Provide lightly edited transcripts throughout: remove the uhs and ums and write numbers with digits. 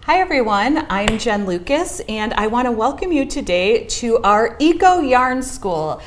Hi everyone, I'm Jen Lucas and I want to welcome you today to our Eco Yarn School.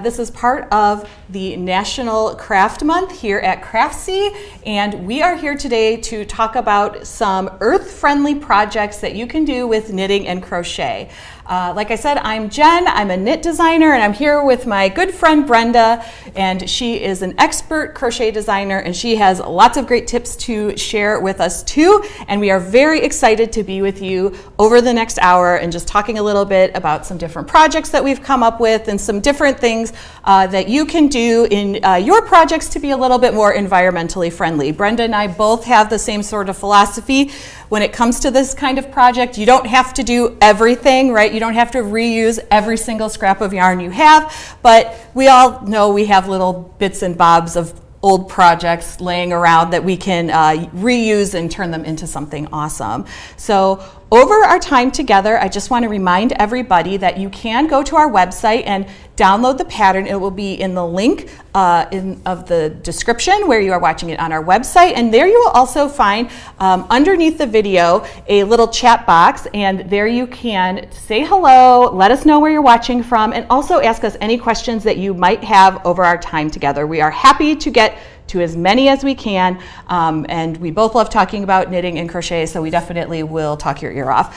This is part of the National Craft Month here at Craftsy, and we are here today to talk about some earth-friendly projects that you can do with knitting and crochet. Like I said, I'm Jen, I'm a knit designer, and I'm here with my good friend Brenda, and she is an expert crochet designer, and she has lots of great tips to share with us too, and we are very excited to be with you over the next hour and just talking a little bit about some different projects that we've come up with and some different things that you can do in your projects to be a little bit more environmentally friendly. Brenda and I both have the same sort of philosophy when it comes to this kind of project. You don't have to do everything, right? You don't have to reuse every single scrap of yarn you have, but we all know we have little bits and bobs of old projects laying around that we can reuse and turn them into something awesome. So over our time together, I just want to remind everybody that you can go to our website and download the pattern. It will be in the link of the description where you are watching it on our website, and there you will also find underneath the video a little chat box, and there you can say hello, let us know where you're watching from, and also ask us any questions that you might have over our time together. We are happy to get to as many as we can, and we both love talking about knitting and crochet, so we definitely will talk your ear off.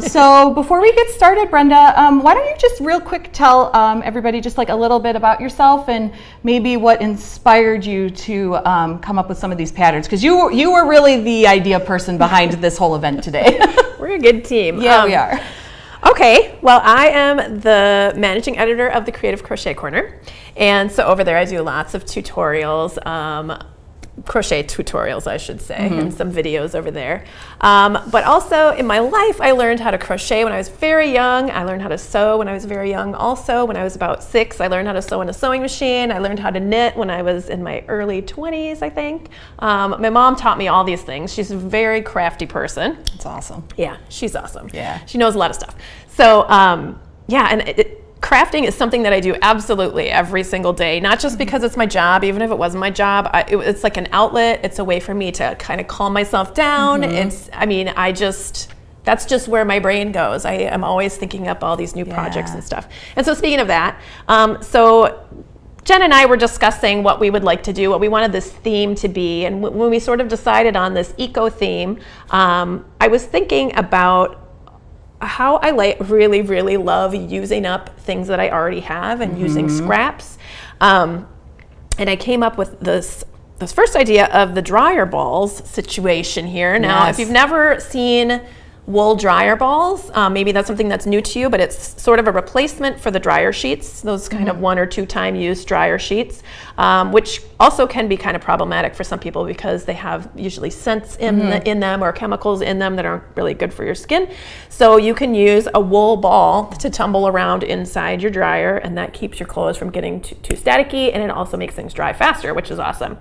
So before we get started, Brenda, why don't you just real quick tell everybody just like a little bit about yourself and maybe what inspired you to come up with some of these patterns, because you were really the idea person behind this whole event today. We're a good team. Yeah, we are. Okay, well, I am the managing editor of the Creative Crochet Corner, and so over there I do lots of tutorials, crochet tutorials I should say, and some videos over there. But also in my life I learned how to crochet when I was very young. I learned how to sew when I was very young also. When I was about 6, I learned how to sew in a sewing machine. I learned how to knit when I was in my early 20s, I think. My mom taught me all these things. She's a very crafty person. That's awesome. Yeah, she's awesome. Yeah. She knows a lot of stuff. So yeah, and crafting is something that I do absolutely every single day, not just because it's my job. Even if it wasn't my job, it's like an outlet. It's a way for me to kind of calm myself down. That's just where my brain goes. I am always thinking up all these new projects and stuff. And so speaking of that, so Jen and I were discussing what we would like to do, what we wanted this theme to be. And when we sort of decided on this eco theme, I was thinking about how I really, really love using up things that I already have and using scraps. And I came up with this first idea of the dryer balls situation here. Now, if you've never seen wool dryer balls, maybe that's something that's new to you, but it's sort of a replacement for the dryer sheets, those kind of 1 or 2 time use dryer sheets, which also can be kind of problematic for some people because they have usually scents in them or chemicals in them that aren't really good for your skin. So you can use a wool ball to tumble around inside your dryer, and that keeps your clothes from getting too staticky, and it also makes things dry faster, which is awesome.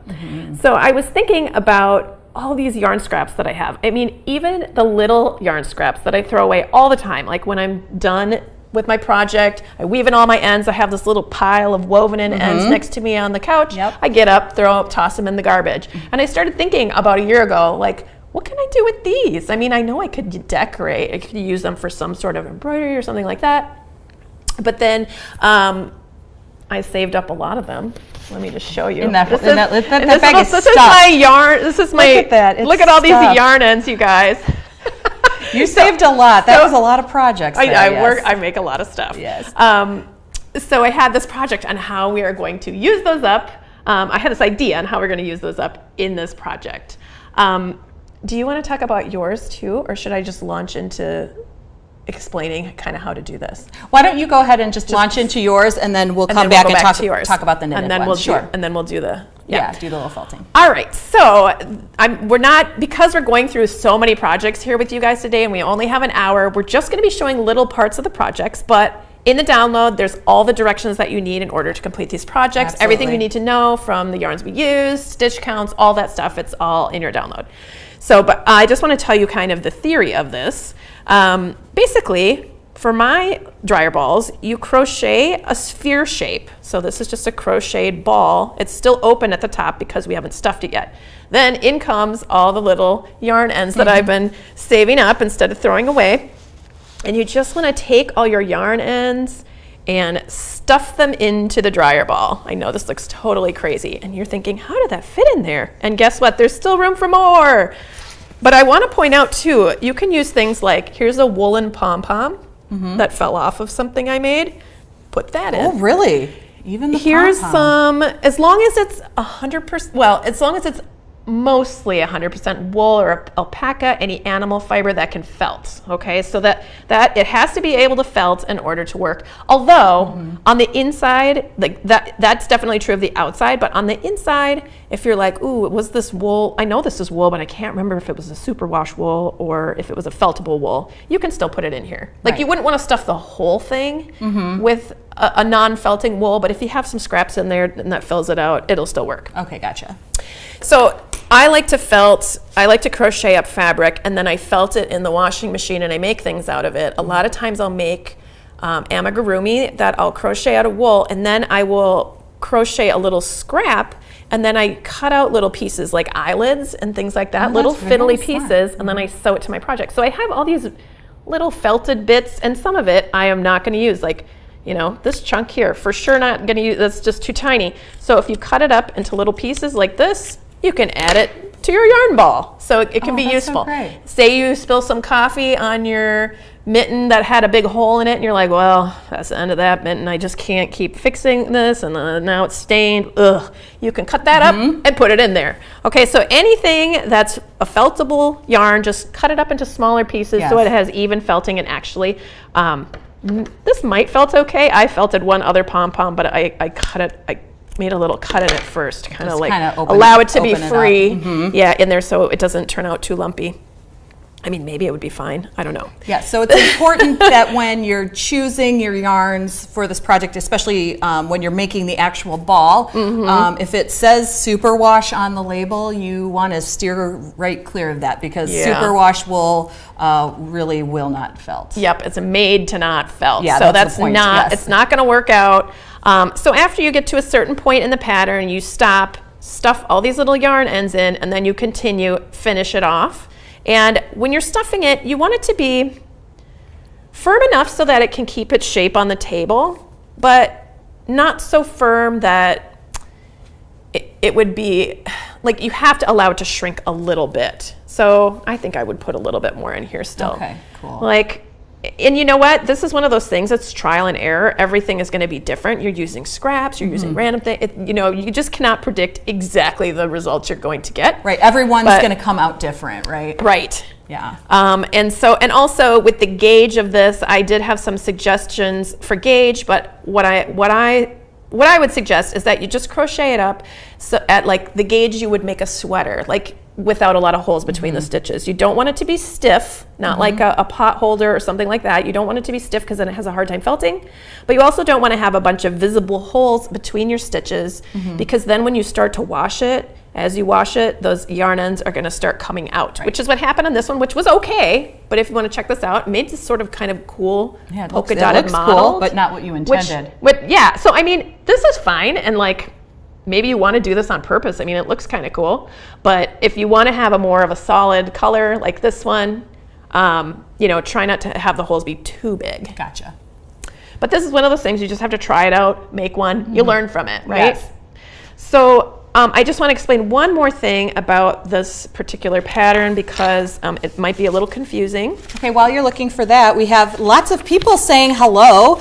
So I was thinking about all these yarn scraps that I have. I mean, even the little yarn scraps that I throw away all the time, like when I'm done with my project, I weave in all my ends. I have this little pile of woven in ends next to me on the couch. I get up, toss them in the garbage. And I started thinking about a year ago, like, what can I do with these? I mean, I know I could decorate. I could use them for some sort of embroidery or something like that. But then I saved up a lot of them. Let me just show you. This is my yarn. This is my. Look at that. Look at all these yarn ends, you guys. You saved a lot. That was a lot of projects. I make a lot of stuff. Yes. So I had this project on how we are going to use those up. I had this idea on how we're going to use those up in this project. Do you want to talk about yours too, or should I just launch into explaining kind of how to do this? Why don't you go ahead and just launch into yours, and then we'll come back and talk about the knitted and then one. We'll do the do the little felting. All right, so because we're going through so many projects here with you guys today, and we only have an hour. We're just going to be showing little parts of the projects, but in the download, there's all the directions that you need in order to complete these projects. Absolutely. Everything you need to know, from the yarns we use, stitch counts, all that stuff. It's all in your download. So, but I just want to tell you kind of the theory of this. Basically, for my dryer balls, you crochet a sphere shape. So this is just a crocheted ball. It's still open at the top because we haven't stuffed it yet. Then in comes all the little yarn ends that I've been saving up instead of throwing away. And you just want to take all your yarn ends and stuff them into the dryer ball. I know this looks totally crazy. And you're thinking, how did that fit in there? And guess what? There's still room for more. But I want to point out too, you can use things like, here's a woolen pom-pom that fell off of something I made. Put that in. Oh, really? Even the Here's pom-pom. some, as long as it's 100%, well, as long as it's mostly 100% wool or alpaca, any animal fiber that can felt, okay? So that it has to be able to felt in order to work. Although on the inside, like that's definitely true of the outside, but on the inside, if you're like, ooh, was this wool? I know this is wool, but I can't remember if it was a superwash wool or if it was a feltable wool. You can still put it in here. Like you wouldn't want to stuff the whole thing with a non-felting wool, but if you have some scraps in there and that fills it out, it'll still work. Okay, gotcha. So I like to crochet up fabric, and then I felt it in the washing machine and I make things out of it. A lot of times I'll make amigurumi that I'll crochet out of wool, and then I will crochet a little scrap, and then I cut out little pieces like eyelids and things like that, little fiddly pieces, and then I sew it to my project. So I have all these little felted bits, and some of it I am not going to use, like, you know, this chunk here, for sure not going to use, that's just too tiny. So if you cut it up into little pieces like this, you can add it to your yarn ball. So it can be useful. So say you spill some coffee on your mitten that had a big hole in it, and you're like, well, that's the end of that mitten. I just can't keep fixing this, and now it's stained. Ugh. You can cut that up and put it in there. Okay, so anything that's a feltable yarn, just cut it up into smaller pieces so it has even felting, and actually, this might felt okay. I felted one other pom-pom, but I cut it, I made a little cut in it first to kind of like allow it to be free, in there so it doesn't turn out too lumpy. I mean, maybe it would be fine. I don't know. Yeah, so it's important that when you're choosing your yarns for this project, especially when you're making the actual ball, if it says superwash on the label, you want to steer right clear of that, because superwash wool really will not felt. Yep, it's made to not felt. Yeah, so that's the point. not, it's not going to work out. So after you get to a certain point in the pattern, you stop, stuff all these little yarn ends in, and then you continue, finish it off. And when you're stuffing it, you want it to be firm enough so that it can keep its shape on the table, but not so firm that it would be, like, you have to allow it to shrink a little bit. So I think I would put a little bit more in here still. Okay, cool. Like, and you know what? This is one of those things that's trial and error. Everything is going to be different. You're using scraps, you're using random things. You know, you just cannot predict exactly the results you're going to get. Right, everyone's going to come out different, right? Right. Yeah. And also with the gauge of this, I did have some suggestions for gauge, but what I would suggest is that you just crochet it up so at like the gauge you would make a sweater, like without a lot of holes between the stitches. You don't want it to be stiff, not like a pot holder or something like that. You don't want it to be stiff because then it has a hard time felting. But you also don't want to have a bunch of visible holes between your stitches, because then when you start to wash it, as you wash it, those yarn ends are going to start coming out, which is what happened on this one, which was okay. But if you want to check this out, it made this sort of kind of cool polka dotted model. Cool, but not what you intended. Yeah, so I mean, this is fine, and like, maybe you want to do this on purpose. I mean, it looks kind of cool. But if you want to have a more of a solid color like this one, you know, try not to have the holes be too big. Gotcha. But this is one of those things, you just have to try it out, make one, you learn from it, right? Yes. So I just want to explain one more thing about this particular pattern, because it might be a little confusing. Okay, while you're looking for that, we have lots of people saying hello.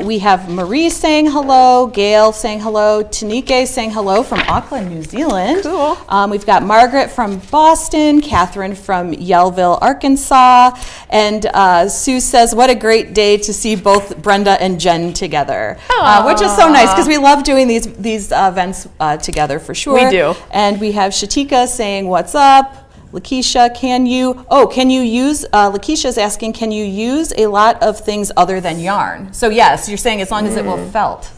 We have Marie saying hello, Gail saying hello, Tanike saying hello from Auckland, New Zealand. Cool. We've got Margaret from Boston, Catherine from Yellville, Arkansas, and Sue says, what a great day to see both Brenda and Jen together, which is so nice, because we love doing these events together. For sure. We do. And we have Shatika saying, what's up? Lakeisha, can you use, Lakeisha's asking, can you use a lot of things other than yarn? So yes, you're saying as long as it will felt.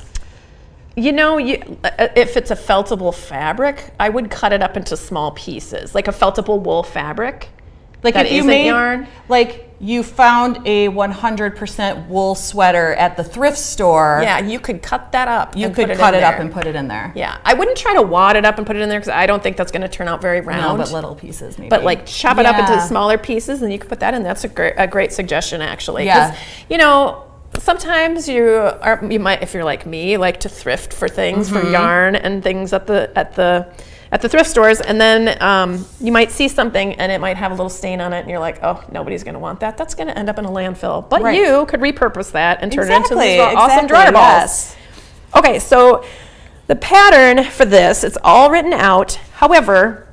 You know, if it's a feltable fabric, I would cut it up into small pieces, like a feltable wool fabric. Like that if you isn't made, yarn. like you found a 100% wool sweater at the thrift store. Yeah, you could cut that up. You and could put cut it in up there. and put it in there. Yeah, I wouldn't try to wad it up and put it in there because I don't think that's going to turn out very round. No, but little pieces maybe. But like chop it up into Yeah. smaller pieces, and you can put that in. That's a great suggestion actually. Yeah. 'Cause, you know, sometimes you might, if you're like me, like to thrift for things for yarn and things at the thrift stores, and then you might see something and it might have a little stain on it, and you're like, oh, nobody's going to want that. That's going to end up in a landfill. But Right. you could repurpose that and turn Exactly, it into these awesome exactly, dryer balls. yes. Okay, so the pattern for this, it's all written out. However,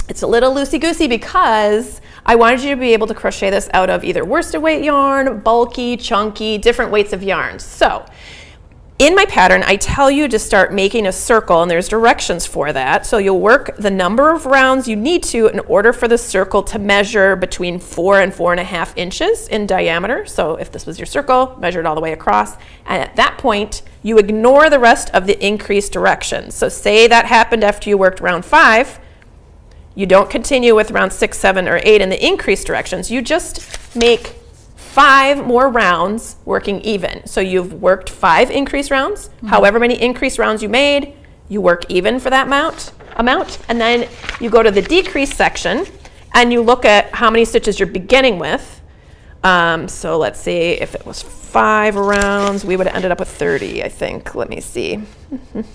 it's a little loosey-goosey because I wanted you to be able to crochet this out of either worsted weight yarn, bulky, chunky, different weights of yarn. So in my pattern, I tell you to start making a circle, and there's directions for that. So you'll work the number of rounds you need to in order for the circle to measure between 4 and 4.5 inches in diameter. So if this was your circle, measure it all the way across. And at that point, you ignore the rest of the increased directions. So say that happened after you worked round 5. You don't continue with round 6, 7, or 8 in the increased directions. You just make 5 more rounds working even. So you've worked 5 increased rounds. However many increased rounds you made, you work even for that amount. And then you go to the decrease section and you look at how many stitches you're beginning with. So let's see, if it was 5 rounds, we would have ended up with 30, I think. Let me see.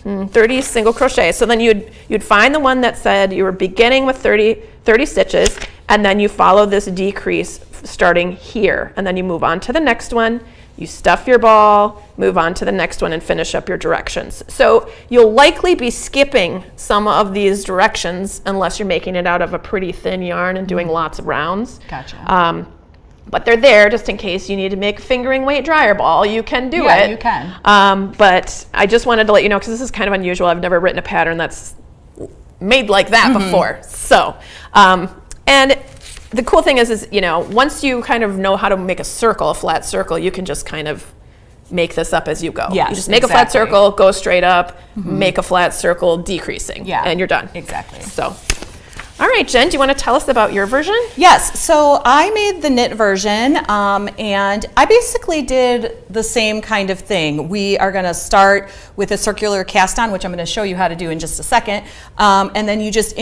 30 single crochet. So then you'd find the one that said you were beginning with 30 stitches, and then you follow this decrease starting here, and then you move on to the next one. You stuff your ball, move on to the next one, and finish up your directions. So you'll likely be skipping some of these directions unless you're making it out of a pretty thin yarn and doing lots of rounds. Gotcha. But they're there just in case you need to make a fingering weight dryer ball. You can do it. Yeah, you can. But I just wanted to let you know, because this is kind of unusual. I've never written a pattern that's made like that before. So, and the cool thing is, you know, once you kind of know how to make a circle, a flat circle, you can just kind of make this up as you go. Yes, you just make a flat exactly. circle, go straight up, make a flat circle, decreasing, Yeah, and you're done. exactly. So, all right, Jen, do you want to tell us about your version? Yes, so I made the knit version, and I basically did the same kind of thing. We are going to start with a circular cast on, which I'm going to show you how to do in just a second, and then you just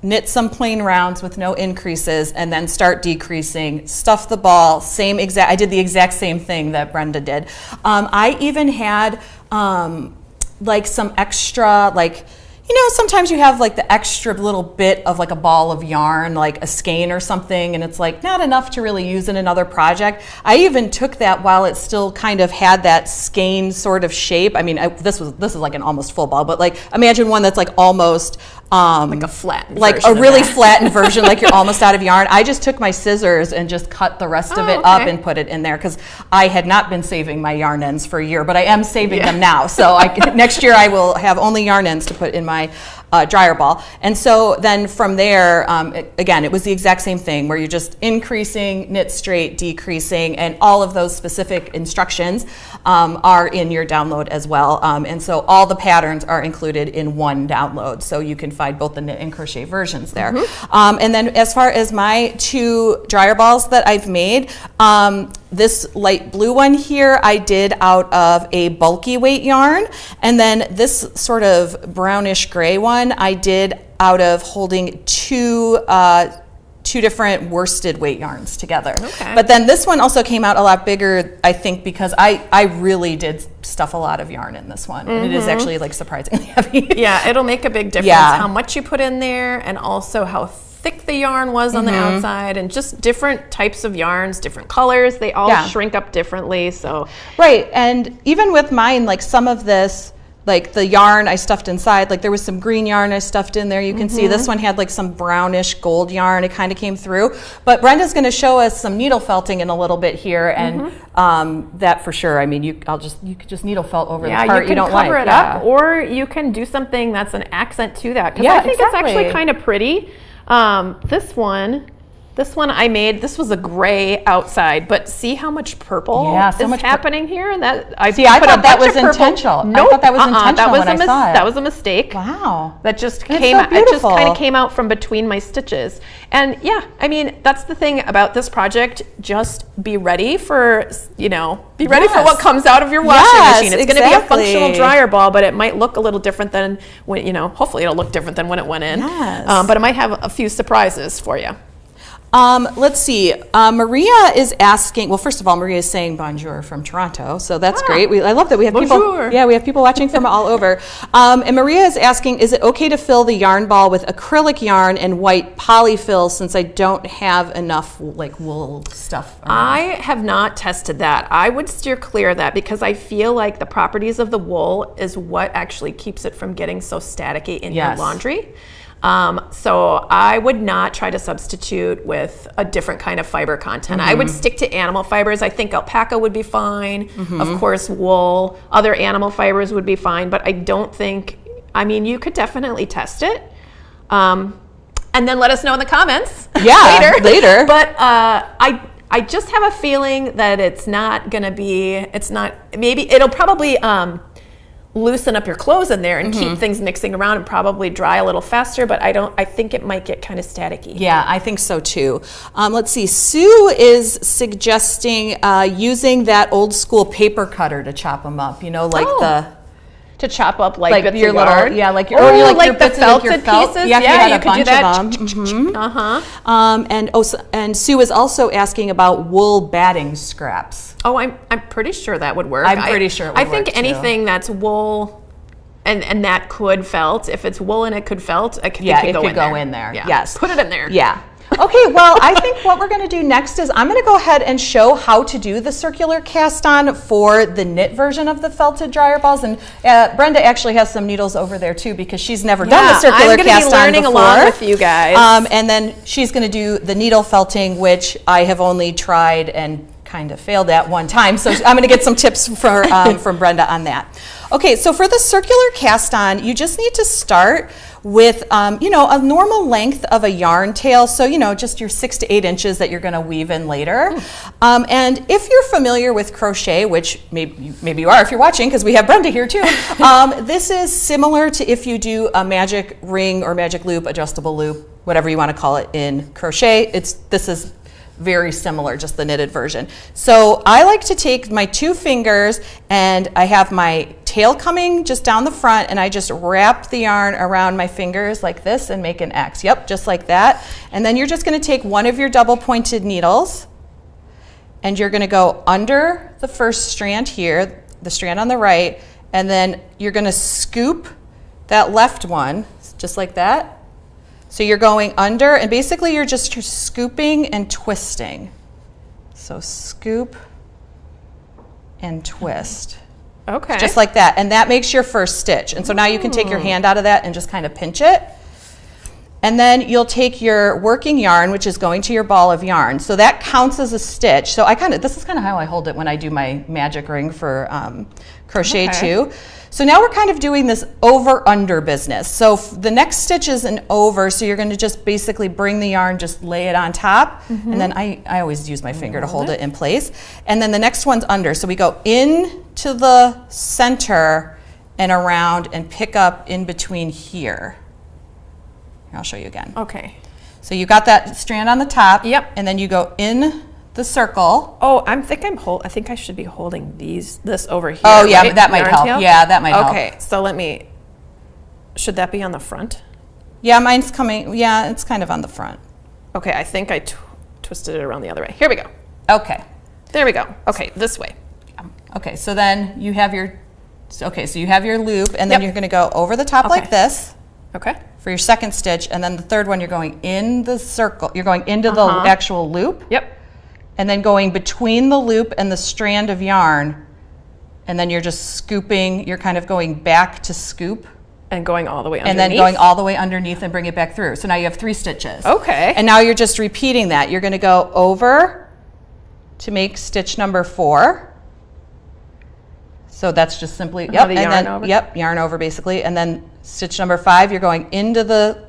knit some plain rounds with no increases, and then start decreasing, stuff the ball, I did the exact same thing that Brenda did. I even had like some extra, like, you know, sometimes you have like the extra little bit of like a ball of yarn, like a skein or something, and it's like not enough to really use in another project. I even took that while it still kind of had that skein sort of shape. I mean, this is like an almost full ball, but like imagine one that's like almost Like a flattened like version a of really that. flattened version, like you're almost out of yarn. I just took my scissors and just cut the rest of it up and put it in there, because I had not been saving my yarn ends for a year, but I am saving them now. So next year I will have only yarn ends to put in my dryer ball. And so then from there, again, it was the exact same thing where you're just increasing, knit straight, decreasing, and all of those specific instructions are in your download as well. And so all the patterns are included in one download, so you can find both the knit and crochet versions there. And then as far as my 2 dryer balls that I've made, this light blue one here I did out of a bulky weight yarn, and then this sort of brownish gray one I did out of holding two different worsted weight yarns together. Okay. But then this one also came out a lot bigger, I think, because I really did stuff a lot of yarn in this one, and it is actually like surprisingly heavy. Yeah, it'll make a big difference how much you put in there, and also how thick the yarn was on the outside, and just different types of yarns, different colors, they all shrink up differently. So right, and even with mine, like some of this, like the yarn I stuffed inside, like there was some green yarn I stuffed in there. You can see this one had like some brownish gold yarn. It kind of came through. But Brenda's going to show us some needle felting in a little bit here, and that for sure. I mean, you could just needle felt over the part you don't like. You can cover it up, or you can do something that's an accent to that. Because I think it's actually kind of pretty. This one, This one I made, this was a gray outside, but see how much purple is happening here? And that I thought that was intentional. Nope. I thought that was intentional when I saw it. That was a mistake. Wow. That just came out. It just kind of came out from between my stitches. And yeah, I mean, that's the thing about this project. Just be ready for, be ready for what comes out of your washing machine. It's going to be a functional dryer ball, but it might look a little different than when, hopefully it'll look different than when it went in. Yes. But it might have a few surprises for you. Let's see. Maria is asking. Well, first of all, Maria is saying bonjour from Toronto, so that's great. I love that we have people. Yeah, we have people watching from all over. And Maria is asking, is it okay to fill the yarn ball with acrylic yarn and white polyfill since I don't have enough like wool stuff around? I have not tested that. I would steer clear of that because I feel like the properties of the wool is what actually keeps it from getting so staticky in your laundry. So I would not try to substitute with a different kind of fiber content. I would stick to animal fibers. I think alpaca would be fine. Of course, wool, other animal fibers would be fine, but I don't think, you could definitely test it. And then let us know in the comments later. But I just have a feeling that it's not going to be, maybe it'll probably, loosen up your clothes in there and keep things mixing around and probably dry a little faster, but I think it might get kind of staticky. Yeah, I think so too. Let's see, Sue is suggesting using that old school paper cutter to chop them up, to chop up like bits your of little, yarn. Yeah, like your the felted pieces. Yeah, you could do that. And Sue is also asking about wool batting scraps. Oh, I'm pretty sure that would work. I'm pretty sure it would work. I think anything that's wool and that could felt, if it's wool and it could felt, it could go in there. Yeah. Yes. Put it in there. Yeah. Okay, well, I think what we're going to do next is I'm going to go ahead and show how to do the circular cast on for the knit version of the felted dryer balls. And Brenda actually has some needles over there too because she's never done the circular cast on before. I'm going to be learning along with you guys. And then she's going to do the needle felting, which I have only tried and kind of failed at one time. So I'm going to get some tips from Brenda on that. Okay, so for the circular cast on, you just need to start with, a normal length of a yarn tail. So, just your 6 to 8 inches that you're going to weave in later. And if you're familiar with crochet, which maybe you are if you're watching, because we have Brenda here too, this is similar to if you do a magic ring or magic loop, adjustable loop, whatever you want to call it in crochet. This is very similar, just the knitted version. So I like to take my 2 fingers and I have my tail coming just down the front and I just wrap the yarn around my fingers like this and make an X. Yep, just like that. And then you're just going to take one of your double pointed needles and you're going to go under the first strand here, the strand on the right, and then you're going to scoop that left one just like that. So you're going under, and basically you're just scooping and twisting. So scoop and twist. Okay. Just like that. And that makes your first stitch. And so now you can take your hand out of that and just kind of pinch it. And then you'll take your working yarn, which is going to your ball of yarn. So that counts as a stitch. So this is kind of how I hold it when I do my magic ring for crochet too. So now we're kind of doing this over-under business. So the next stitch is an over, so you're going to just basically bring the yarn, just lay it on top, and then I always use my finger to hold it in place. And then the next one's under. So we go into the center and around and pick up in between here. I'll show you again. Okay. So you got that strand on the top. Yep. And then you go in the circle. Oh, I think I should be holding this over here. Oh yeah, right? that might help. Yeah, that might help. Okay, so should that be on the front? Yeah, mine's coming. Yeah, it's kind of on the front. Okay, I think I twisted it around the other way. Here we go. Okay. There we go. Okay, this way. Okay, so then you have your loop, and then you're going to go over the top like this. Okay. For your second stitch, and then the third one you're going in the circle. You're going into the actual loop. Yep. And then going between the loop and the strand of yarn, and then you're just scooping. You're kind of going back to scoop. And going all the way underneath. And then going all the way underneath and bring it back through. So now you have 3 stitches. Okay. And now you're just repeating that. You're going to go over to make stitch number 4. So that's just simply, yarn over basically. And then stitch number 5, you're going into the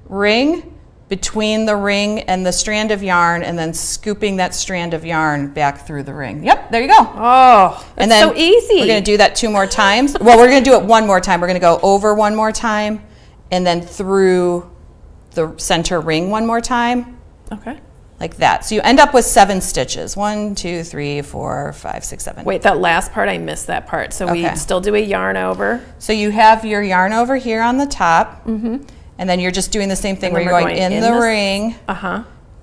ring between the ring and the strand of yarn, and then scooping that strand of yarn back through the ring. Yep, there you go. Oh, and that's then so easy. We're going to do that 2 more times. Well, we're going to do it 1 more time. We're going to go over 1 more time, and then through the center ring 1 more time. Okay. Like that. So you end up with 7 stitches. 1, 2, 3, 4, 5, 6, 7. Wait, that last part, I missed that part. So we still do a yarn over. So you have your yarn over here on the top. And then you're just doing the same thing where you're going in the ring,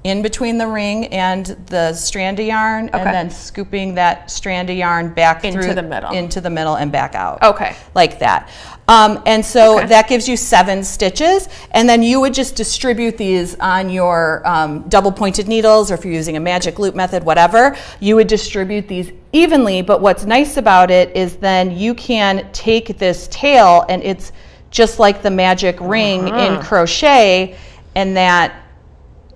in between the ring and the strand of yarn, and then scooping that strand of yarn back into the middle and back out. Okay. Like that. And so that gives you 7 stitches, and then you would just distribute these on your double pointed needles, or if you're using a magic loop method, whatever, you would distribute these evenly. But what's nice about it is then you can take this tail, and it's just like the magic ring in crochet, and that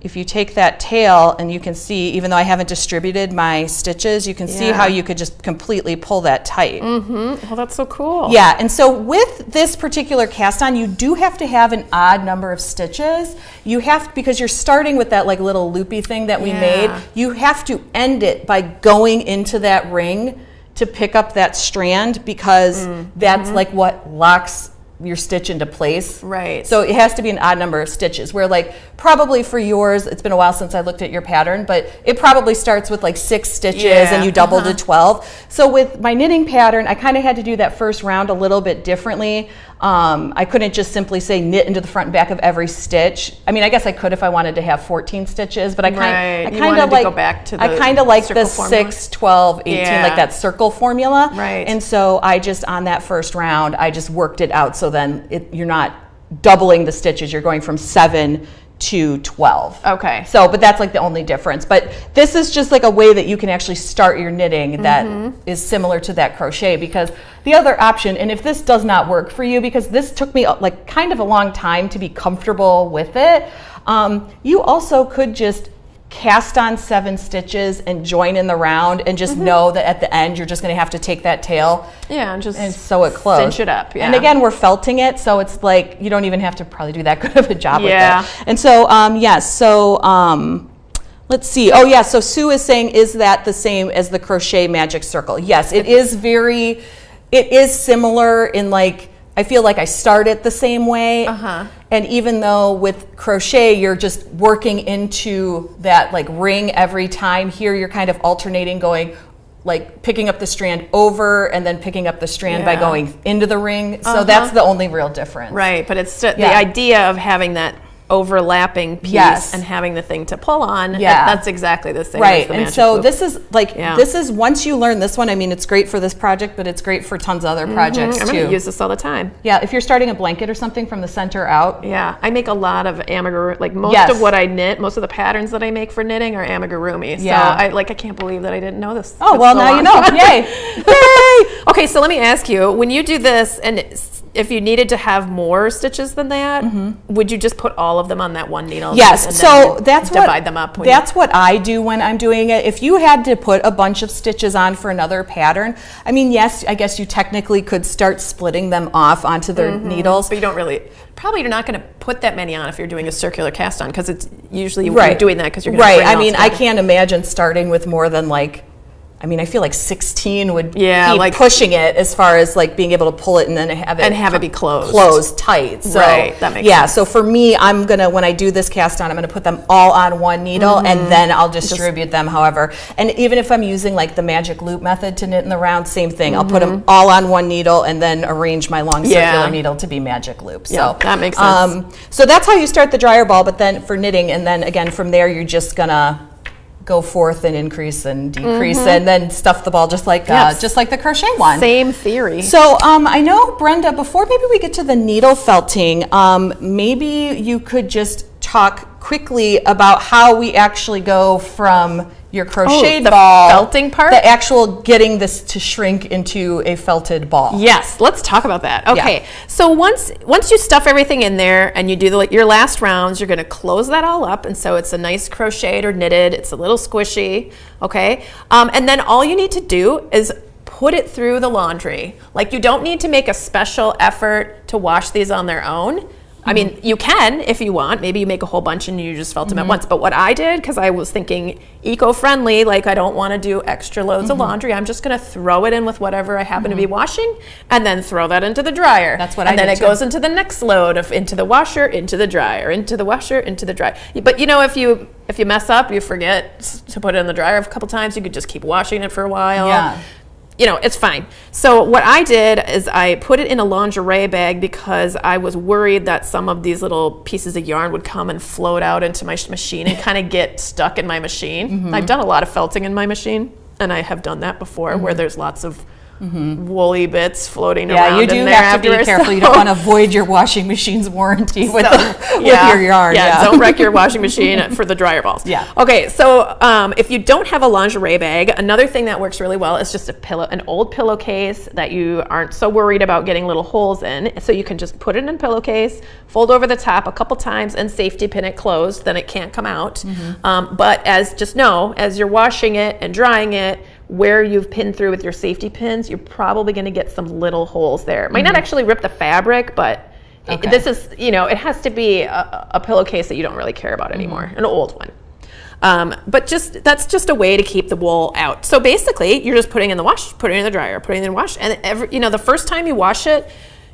if you take that tail, and you can see, even though I haven't distributed my stitches, you can see how you could just completely pull that tight. Well, that's so cool. Yeah, and so with this particular cast on, you do have to have an odd number of stitches. You have, because you're starting with that like little loopy thing that we made, you have to end it by going into that ring to pick up that strand, because that's like what locks your stitch into place. Right. So it has to be an odd number of stitches, where like probably for yours, it's been a while since I looked at your pattern, but it probably starts with like 6 stitches and you double to 12. So with my knitting pattern, I kind of had to do that first round a little bit differently. I couldn't just simply say knit into the front and back of every stitch. I mean, I guess I could if I wanted to have 14 stitches, but I kind of like go back to the I kind of like the formula? 6, 12, 18, like that circle formula. Right. And so I just, on that first round, I just worked it out, so then you're not doubling the stitches, you're going from 7 to 12. Okay. So, but that's like the only difference. But this is just like a way that you can actually start your knitting that is similar to that crochet, because the other option, and if this does not work for you, because this took me like kind of a long time to be comfortable with it, you also could just cast on 7 stitches and join in the round, and just know that at the end you're just going to have to take that tail and just sew it closed. cinch it up. And again, we're felting it, so it's like you don't even have to probably do that good of a job with it. And so let's see. Oh yeah, so Sue is saying, is that the same as the crochet magic circle? Yes, it is similar in like, I feel like I start it the same way. And even though with crochet, you're just working into that like ring every time, here you're kind of alternating, going like picking up the strand over and then picking up the strand by going into the ring. So that's the only real difference. Right, but it's the idea of having that overlapping piece and having the thing to pull on, that's exactly the same as the and magic so loop. this is like this is, once you learn this one, I mean, it's great for this project, but it's great for tons of other projects I'm too. going to use this all the time. Yeah, if you're starting a blanket or something from the center out. Yeah, I make a lot of amigurumi, like most of what I knit, most of the patterns that I make for knitting are amigurumi. So I can't believe that I didn't know this. Oh, well, now you know. Yay. Yay. Okay, so let me ask you, when you do this, and if you needed to have more stitches than that, would you just put all of them on that one needle? Yes, and so that's divide them up. That's what I do when I'm doing it. If you had to put a bunch of stitches on for another pattern, I mean, yes, I guess you technically could start splitting them off onto their needles. But you don't really, probably you're not going to put that many on if you're doing a circular cast on, because it's usually you're doing that because you're going to bring it all I mean, together. I can't imagine starting with more than like, I mean, I feel like 16 would be like pushing it as far as like being able to pull it and then have it be closed tight. So that makes sense. So for me, I'm gonna, when I do this cast on, I'm gonna put them all on one needle and then I'll distribute them however. And even if I'm using like the magic loop method to knit in the round, same thing. I'll put them all on one needle and then arrange my long circular needle to be magic loop. So that makes sense. So that's how you start the dryer ball, but then for knitting, and then again from there you're just gonna go forth and increase and decrease and then stuff the ball just like the crochet one. Same theory. So I know, Brenda, before maybe we get to the needle felting, maybe you could just talk quickly about how we actually go from your crocheted ball, felting part, the actual getting this to shrink into a felted ball. Yes, let's talk about that. Okay, so once you stuff everything in there and you do your last rounds, you're going to close that all up, and so it's a nice crocheted or knitted. It's a little squishy, okay, and then all you need to do is put it through the laundry. Like, you don't need to make a special effort to wash these on their own. I mean, you can if you want. Maybe you make a whole bunch and you just felt them at once. But what I did, because I was thinking eco-friendly, like I don't want to do extra loads of laundry. I'm just going to throw it in with whatever I happen to be washing, and then throw that into the dryer. That's what I did. And then it goes into the next load of into the washer, into the dryer, into the washer, into the dryer. But you know, if you mess up, you forget to put it in the dryer a couple times, you could just keep washing it for a while. Yeah. You know, it's fine. So what I did is I put it in a lingerie bag because I was worried that some of these little pieces of yarn would come and float out into my machine and kind of get stuck in my machine. I've done a lot of felting in my machine, and I have done that before where there's lots of woolly bits floating around. Yeah, you do have to be careful. You don't want to void your washing machine's warranty with your yarn. Yeah, don't wreck your washing machine for the dryer balls. Yeah. Okay, so if you don't have a lingerie bag, another thing that works really well is just an old pillowcase that you aren't so worried about getting little holes in. So you can just put it in a pillowcase, fold over the top a couple times, and safety pin it closed. Then it can't come out. But just know, as you're washing it and drying it, where you've pinned through with your safety pins, you're probably going to get some little holes there. It might not actually rip the fabric, but this is, you know, it has to be a pillowcase that you don't really care about anymore, an old one. But that's just a way to keep the wool out. So basically, you're just putting it in the wash, putting it in the dryer, putting it in the wash, and the first time you wash it,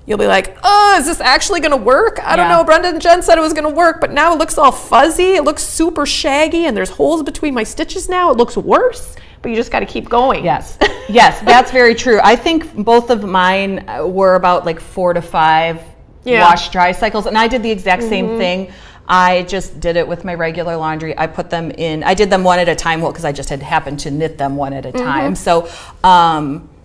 you'll be like, oh, is this actually going to work? I don't know. Brenda and Jen said it was going to work, but now it looks all fuzzy. It looks super shaggy, and there's holes between my stitches now. It looks worse. But you just got to keep going. Yes, that's very true. I think both of mine were about like 4 to 5 wash dry cycles, and I did the exact same thing. I just did it with my regular laundry. I put them in. I did them one at a time because I just had happened to knit them one at a time. So.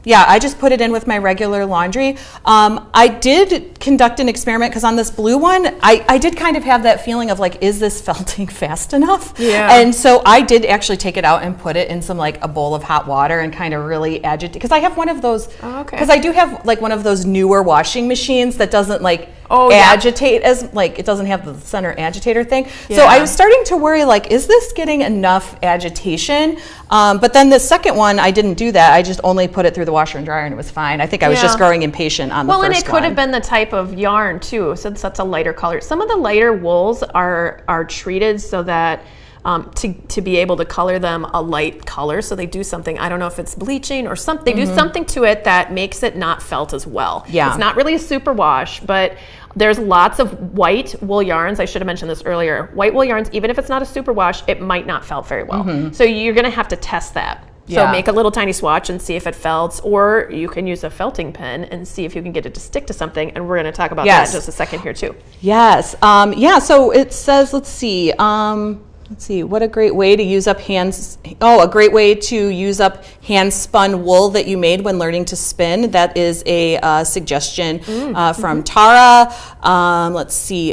I just put it in with my regular laundry. I did conduct an experiment because on this blue one, I did kind of have that feeling of like, is this felting fast enough? Yeah. And so I did actually take it out and put it in some like a bowl of hot water and kind of really agitate, because I have one of those, because I do have like one of those newer washing machines that doesn't like agitate as like, it doesn't have the center agitator thing. So I was starting to worry like, is this getting enough agitation? But then the second one, I didn't do that. I just only put it through the washer and dryer and it was fine. I think I was just growing impatient on the first one. Well, and it could have been the type of yarn too, since that's a lighter color. Some of the lighter wools are treated so that to be able to color them a light color. So they do something, I don't know if it's bleaching or something, they do something to it that makes it not felt as well. Yeah. It's not really a super wash, but there's lots of white wool yarns. I should have mentioned this earlier. White wool yarns, even if it's not a super wash, it might not felt very well. So you're gonna have to test that. So make a little tiny swatch and see if it felts, or you can use a felting pen and see if you can get it to stick to something. And we're going to talk about that in just a second here too. Yes. So it says, let's see, what a great way to use up a great way to use up hand spun wool that you made when learning to spin. That is a suggestion from Tara. Let's see.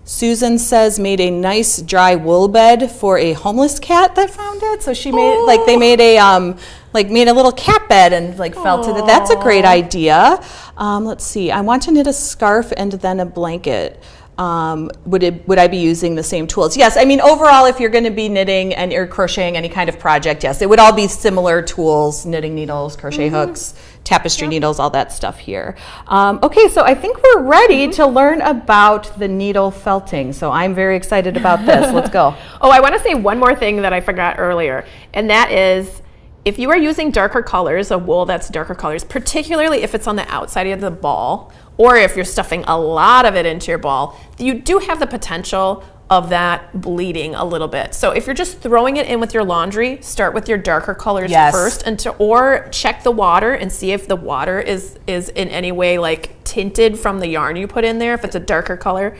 Susan says made a nice dry wool bed for a homeless cat that found it. So she made they made a little cat bed and felted it. That's a great idea. Let's see. I want to knit a scarf and then a blanket. Would I be using the same tools? Yes. I mean, overall, if you're going to be knitting and you're crocheting any kind of project, yes, it would all be similar tools: knitting needles, crochet hooks, tapestry needles, all that stuff here. Okay, so I think we're ready to learn about the needle felting. So I'm very excited about this. Let's go. I want to say one more thing that I forgot earlier, and that is, if you are using darker colors, a wool that's darker colors, particularly if it's on the outside of the ball, or if you're stuffing a lot of it into your ball, you do have the potential of that bleeding a little bit. So if you're just throwing it in with your laundry, start with your darker colors first, or check the water and see if the water is in any way tinted from the yarn you put in there, if it's a darker color,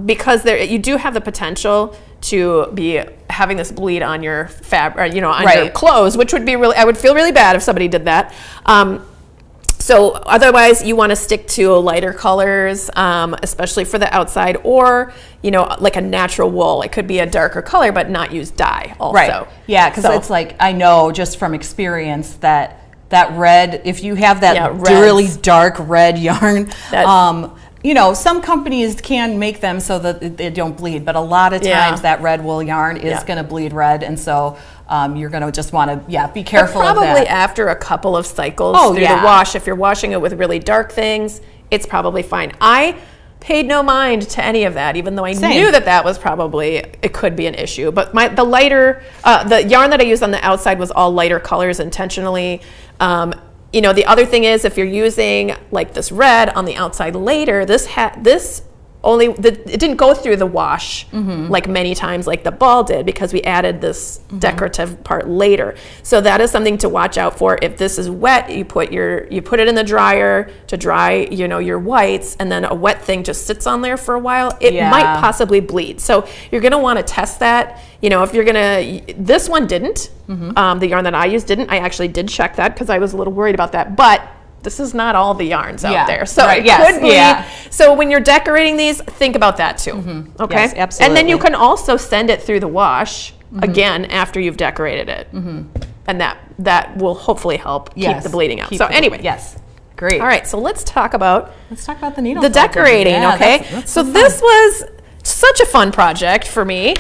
because you do have the potential to be having this bleed on your fabric, on your clothes, which would be I would feel really bad if somebody did that. So otherwise, you want to stick to lighter colors, especially for the outside, or like a natural wool. It could be a darker color, but not use dye also. Right. Yeah, because it's I know just from experience that red, if you have that really dark red yarn, some companies can make them so that they don't bleed, but a lot of times that red wool yarn is going to bleed red, and so you're going to just want to be careful of that. Probably after a couple of cycles through the wash, if you're washing it with really dark things, it's probably fine. I paid no mind to any of that, even though I Same. knew that was probably, it could be an issue. But the lighter, the yarn that I used on the outside was all lighter colors intentionally. You know, the other thing is if you're using like this red on the outside later, it didn't go through the wash like many times like the ball did, because we added this decorative part later. So that is something to watch out for. If this is wet, you put it in the dryer to dry, you know, your whites, and then a wet thing just sits on there for a while. It might possibly bleed. So you're going to want to test that. You know, if you're going to, this one didn't, the yarn that I used didn't. I actually did check that because I was a little worried about that, but this is not all the yarns out there. So it could bleed. So when you're decorating these, think about that too. Okay? Yes, absolutely. And then you can also send it through the wash again after you've decorated it. And that will hopefully help keep the bleeding out. So anyway. Yes. Great. All right, so let's talk about the needle. The decorating, okay? That's so this was such a fun project for me.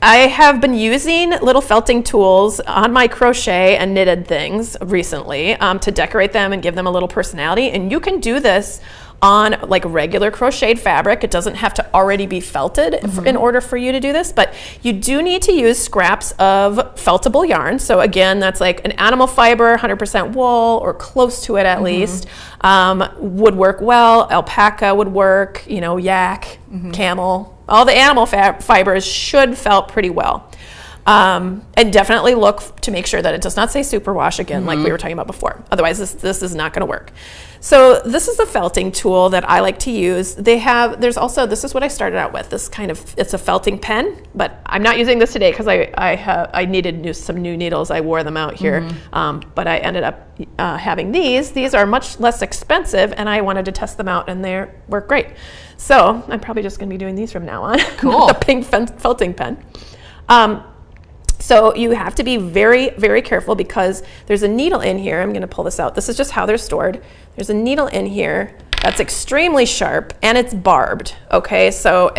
I have been using little felting tools on my crochet and knitted things recently to decorate them and give them a little personality. And you can do this on like regular crocheted fabric. It doesn't have to already be felted in order for you to do this, but you do need to use scraps of feltable yarn. So again, that's like an animal fiber, 100% wool or close to it at least, would work well. Alpaca would work, you know, yak, camel. All the animal fibers should felt pretty well. And definitely look to make sure that it does not say superwash again, like we were talking about before. Otherwise, this is not going to work. So this is a felting tool that I like to use. There's also, this is what I started out with. This kind of, it's a felting pen, but I'm not using this today because I needed some new needles. I wore them out here, but I ended up having these. These are much less expensive, and I wanted to test them out, and they work great. So I'm probably just going to be doing these from now on. Cool. The pink felting pen. So you have to be very, very careful because there's a needle in here. I'm going to pull this out. This is just how they're stored. There's a needle in here that's extremely sharp and it's barbed. Okay, so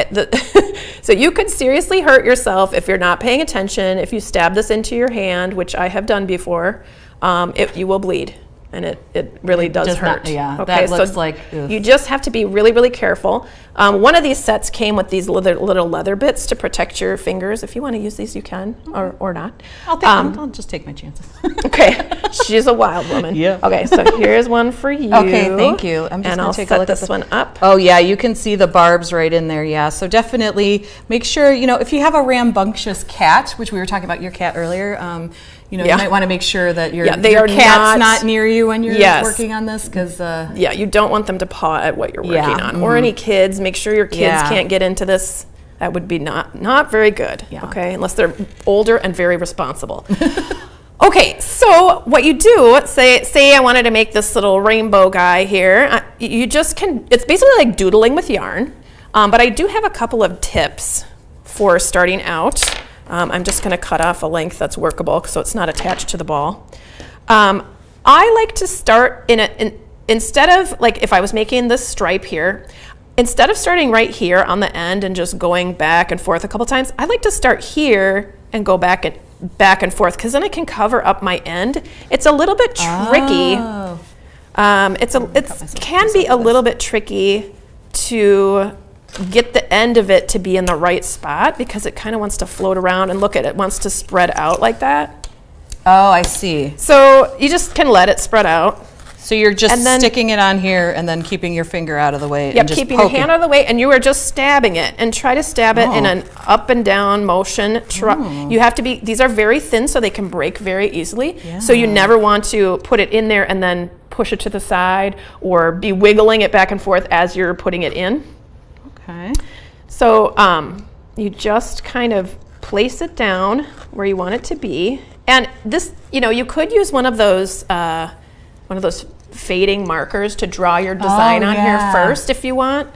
so you could seriously hurt yourself if you're not paying attention. If you stab this into your hand, which I have done before, you will bleed. And it really does hurt. Okay, that looks like, you just have to be really, really careful. One of these sets came with these little leather bits to protect your fingers. If you want to use these, you can, or not. I'll just take my chances. Okay, she's a wild woman. Yeah. Okay, so here's one for you. Okay, thank you. I'm just and gonna I'll take a set look this at one up. Oh yeah, you can see the barbs right in there. Yeah, so definitely make sure, you know, if you have a rambunctious cat, which we were talking about your cat earlier, you know, you might want to make sure that your cat's not near you when you're working on this, because you don't want them to paw at what you're working on, or any kids. Make sure your kids can't get into this. That would be not very good. Okay, unless they're older and very responsible. Okay, so what you do, say I wanted to make this little rainbow guy here. You just can. It's basically like doodling with yarn, but I do have a couple of tips for starting out. I'm just going to cut off a length that's workable so it's not attached to the ball. I like to start instead of, like, if I was making this stripe here, instead of starting right here on the end and just going back and forth a couple times, I like to start here and go back and forth, because then I can cover up my end. It's a little bit tricky. It can be a little bit tricky to get the end of it to be in the right spot, because it kind of wants to float around, and look at it wants to spread out like that. Oh, I see. So you just can let it spread out. So you're just sticking it on here and then keeping your finger out of the way. Yep, keeping your hand out of the way, and you are just stabbing it, and try to stab it in an up and down motion. You have to be, these are very thin so they can break very easily. Yeah. So you never want to put it in there and then push it to the side or be wiggling it back and forth as you're putting it in. Okay. So you just kind of place it down where you want it to be. And this, you know, you could use one of those fading markers to draw your design on here first if you want.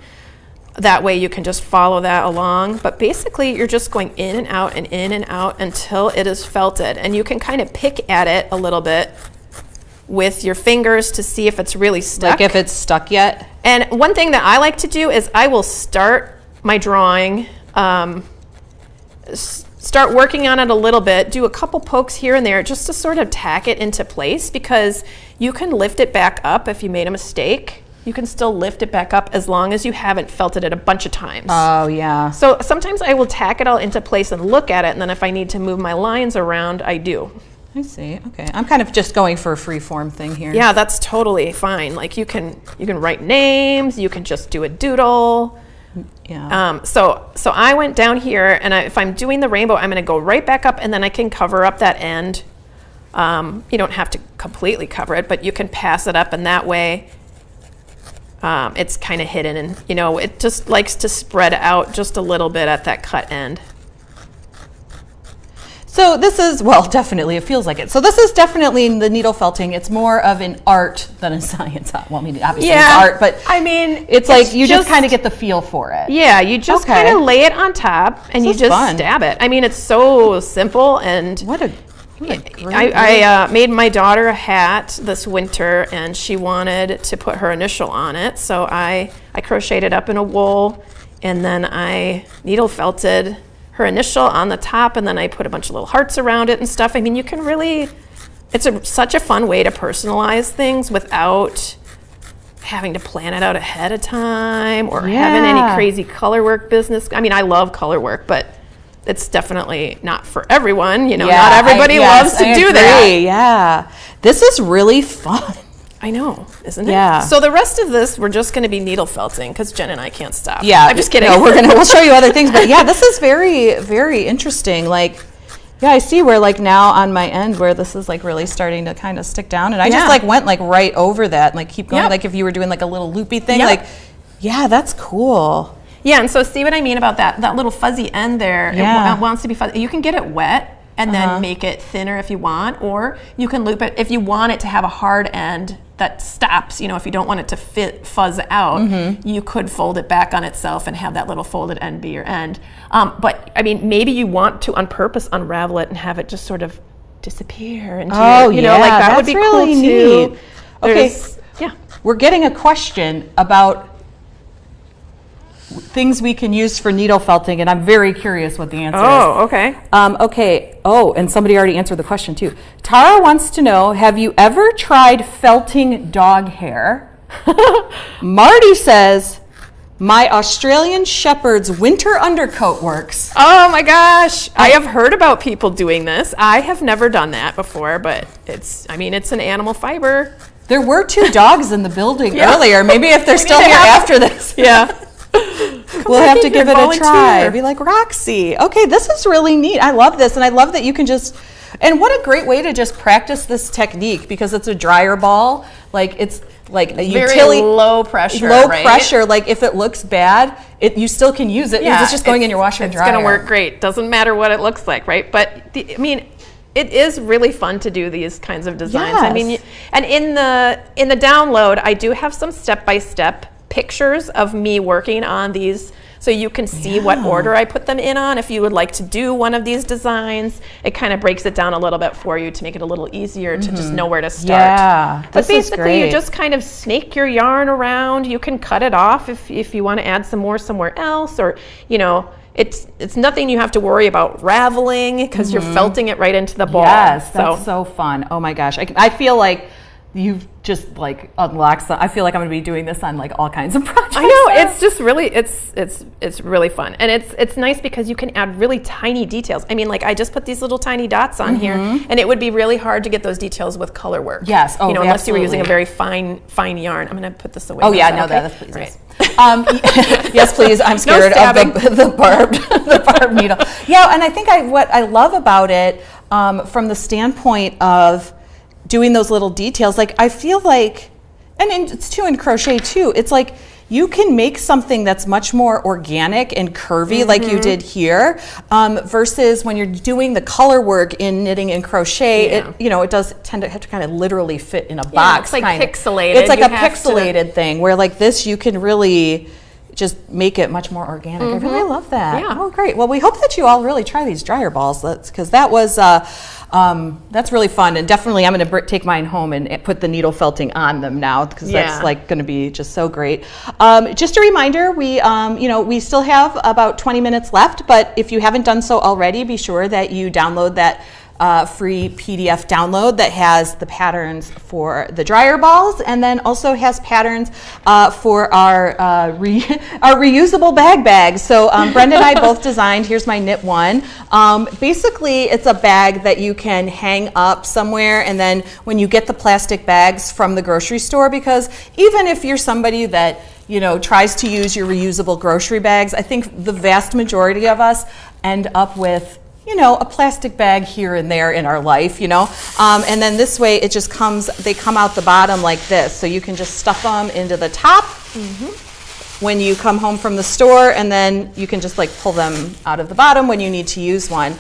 That way you can just follow that along. But basically you're just going in and out until it is felted. And you can kind of pick at it a little bit with your fingers to see if it's really stuck. Like if it's stuck yet? And one thing that I like to do is I will start my drawing, start working on it a little bit, do a couple pokes here and there just to sort of tack it into place, because you can lift it back up if you made a mistake. you can still lift it back up as long as you haven't felted it a bunch of times. Oh, yeah. So sometimes I will tack it all into place and look at it, and then if I need to move my lines around, I do. I see. Okay. I'm kind of just going for a free form thing here. Yeah, that's totally fine. Like you can write names, you can just do a doodle. Yeah. So I went down here, and if I'm doing the rainbow, I'm going to go right back up, and then I can cover up that end. You don't have to completely cover it, but you can pass it up, and that way it's kind of hidden, and it just likes to spread out just a little bit at that cut end. So this is, well, definitely, it feels like it. So this is definitely the needle felting. It's more of an art than a science. Well, I mean, obviously it's art, but I mean, it's like you just kind of get the feel for it. Yeah, you just kind of lay it on top, and you just stab it. I mean, it's so simple, and What a I made my daughter a hat this winter, and she wanted to put her initial on it, so I crocheted it up in a wool, and then I needle felted her initial on the top, and then I put a bunch of little hearts around it and stuff. I mean, you can really, it's such a fun way to personalize things without having to plan it out ahead of time or having any crazy color work business. I mean, I love color work, but it's definitely not for everyone. Not everybody loves to do that. Yeah. This is really fun. I know, isn't it? Yeah. So the rest of this, we're just going to be needle felting because Jen and I can't stop. Yeah. I'm just kidding. No, we'll show you other things, but yeah, this is very, very interesting. Like, yeah, I see where like now on my end where this is like really starting to kind of stick down, and I just like went like right over that, and like keep going, like if you were doing like a little loopy thing, like, yeah, that's cool. Yeah, and so see what I mean about that little fuzzy end there. It wants to be fuzzy. You can get it wet and then make it thinner if you want, or you can loop it if you want it to have a hard end that stops. If you don't want it to fuzz out, you could fold it back on itself and have that little folded end be your end. But I mean, maybe you want to on purpose unravel it and have it just sort of disappear into like that would be really cool too. Neat. Okay, we're getting a question about things we can use for needle felting, and I'm very curious what the answer is. Oh, okay. Okay. Oh, and somebody already answered the question too. Tara wants to know, have you ever tried felting dog hair? Marty says, my Australian Shepherd's winter undercoat works. Oh my gosh. I have heard about people doing this. I have never done that before, but it's an animal fiber. There were 2 dogs in the building earlier. Maybe if they're still here after this. Yeah. We'll have to give it a try. Be like, Roxy. Okay, this is really neat. I love this, and I love that you can just, and what a great way to just practice this technique, because it's a dryer ball. Like it's like a utility, low pressure. Pressure. Like if it looks bad, you still can use it. It's just going in your washer and dryer. It's going to work great. Doesn't matter what it looks like, right? But it is really fun to do these kinds of designs. Yes. I mean, and in the download, I do have some step-by-step pictures of me working on these, so you can see what order I put them in on. If you would like to do one of these designs, it kind of breaks it down a little bit for you to make it a little easier to just know where to start. Yeah, but basically you just kind of snake your yarn around. You can cut it off if you want to add some more somewhere else, or it's nothing you have to worry about raveling because you're felting it right into the ball. Yes, that's so fun. Oh my gosh, I feel like you've just like unlocked I feel like I'm going to be doing this on like all kinds of projects. I know, it's just really, it's really fun. And it's nice because you can add really tiny details. I mean, like I just put these little tiny dots on here, and it would be really hard to get those details with color work. Yes. Oh, unless you were using a very fine yarn. I'm going to put this away. Oh yeah, no, that's please. Right. Yes, please. I'm scared of the barbed needle. Yeah, and I think what I love about it from the standpoint of doing those little details, like I feel like, and it's too in crochet too, it's like you can make something that's much more organic and curvy like you did here, versus when you're doing the color work in knitting and crochet, it does tend to have to kind of literally fit in a box. It's like pixelated. It's like a pixelated thing, where like this you can really just make it much more organic. I really love that. Yeah. Oh, great. Well, we hope that you all really try these dryer balls, because that was that's really fun, and definitely I'm going to take mine home and put the needle felting on them now, because that's like going to be just so great. Just a reminder, we still have about 20 minutes left, but if you haven't done so already, be sure that you download that free PDF download that has the patterns for the dryer balls, and then also has patterns for our reusable bags. So Brenda and I both designed, here's my knit one. Basically, it's a bag that you can hang up somewhere, and then when you get the plastic bags from the grocery store, because even if you're somebody that tries to use your reusable grocery bags, I think the vast majority of us end up with a plastic bag here and there in our life, and then this way it just they come out the bottom like this, so you can just stuff them into the top when you come home from the store, and then you can just pull them out of the bottom when you need to use one.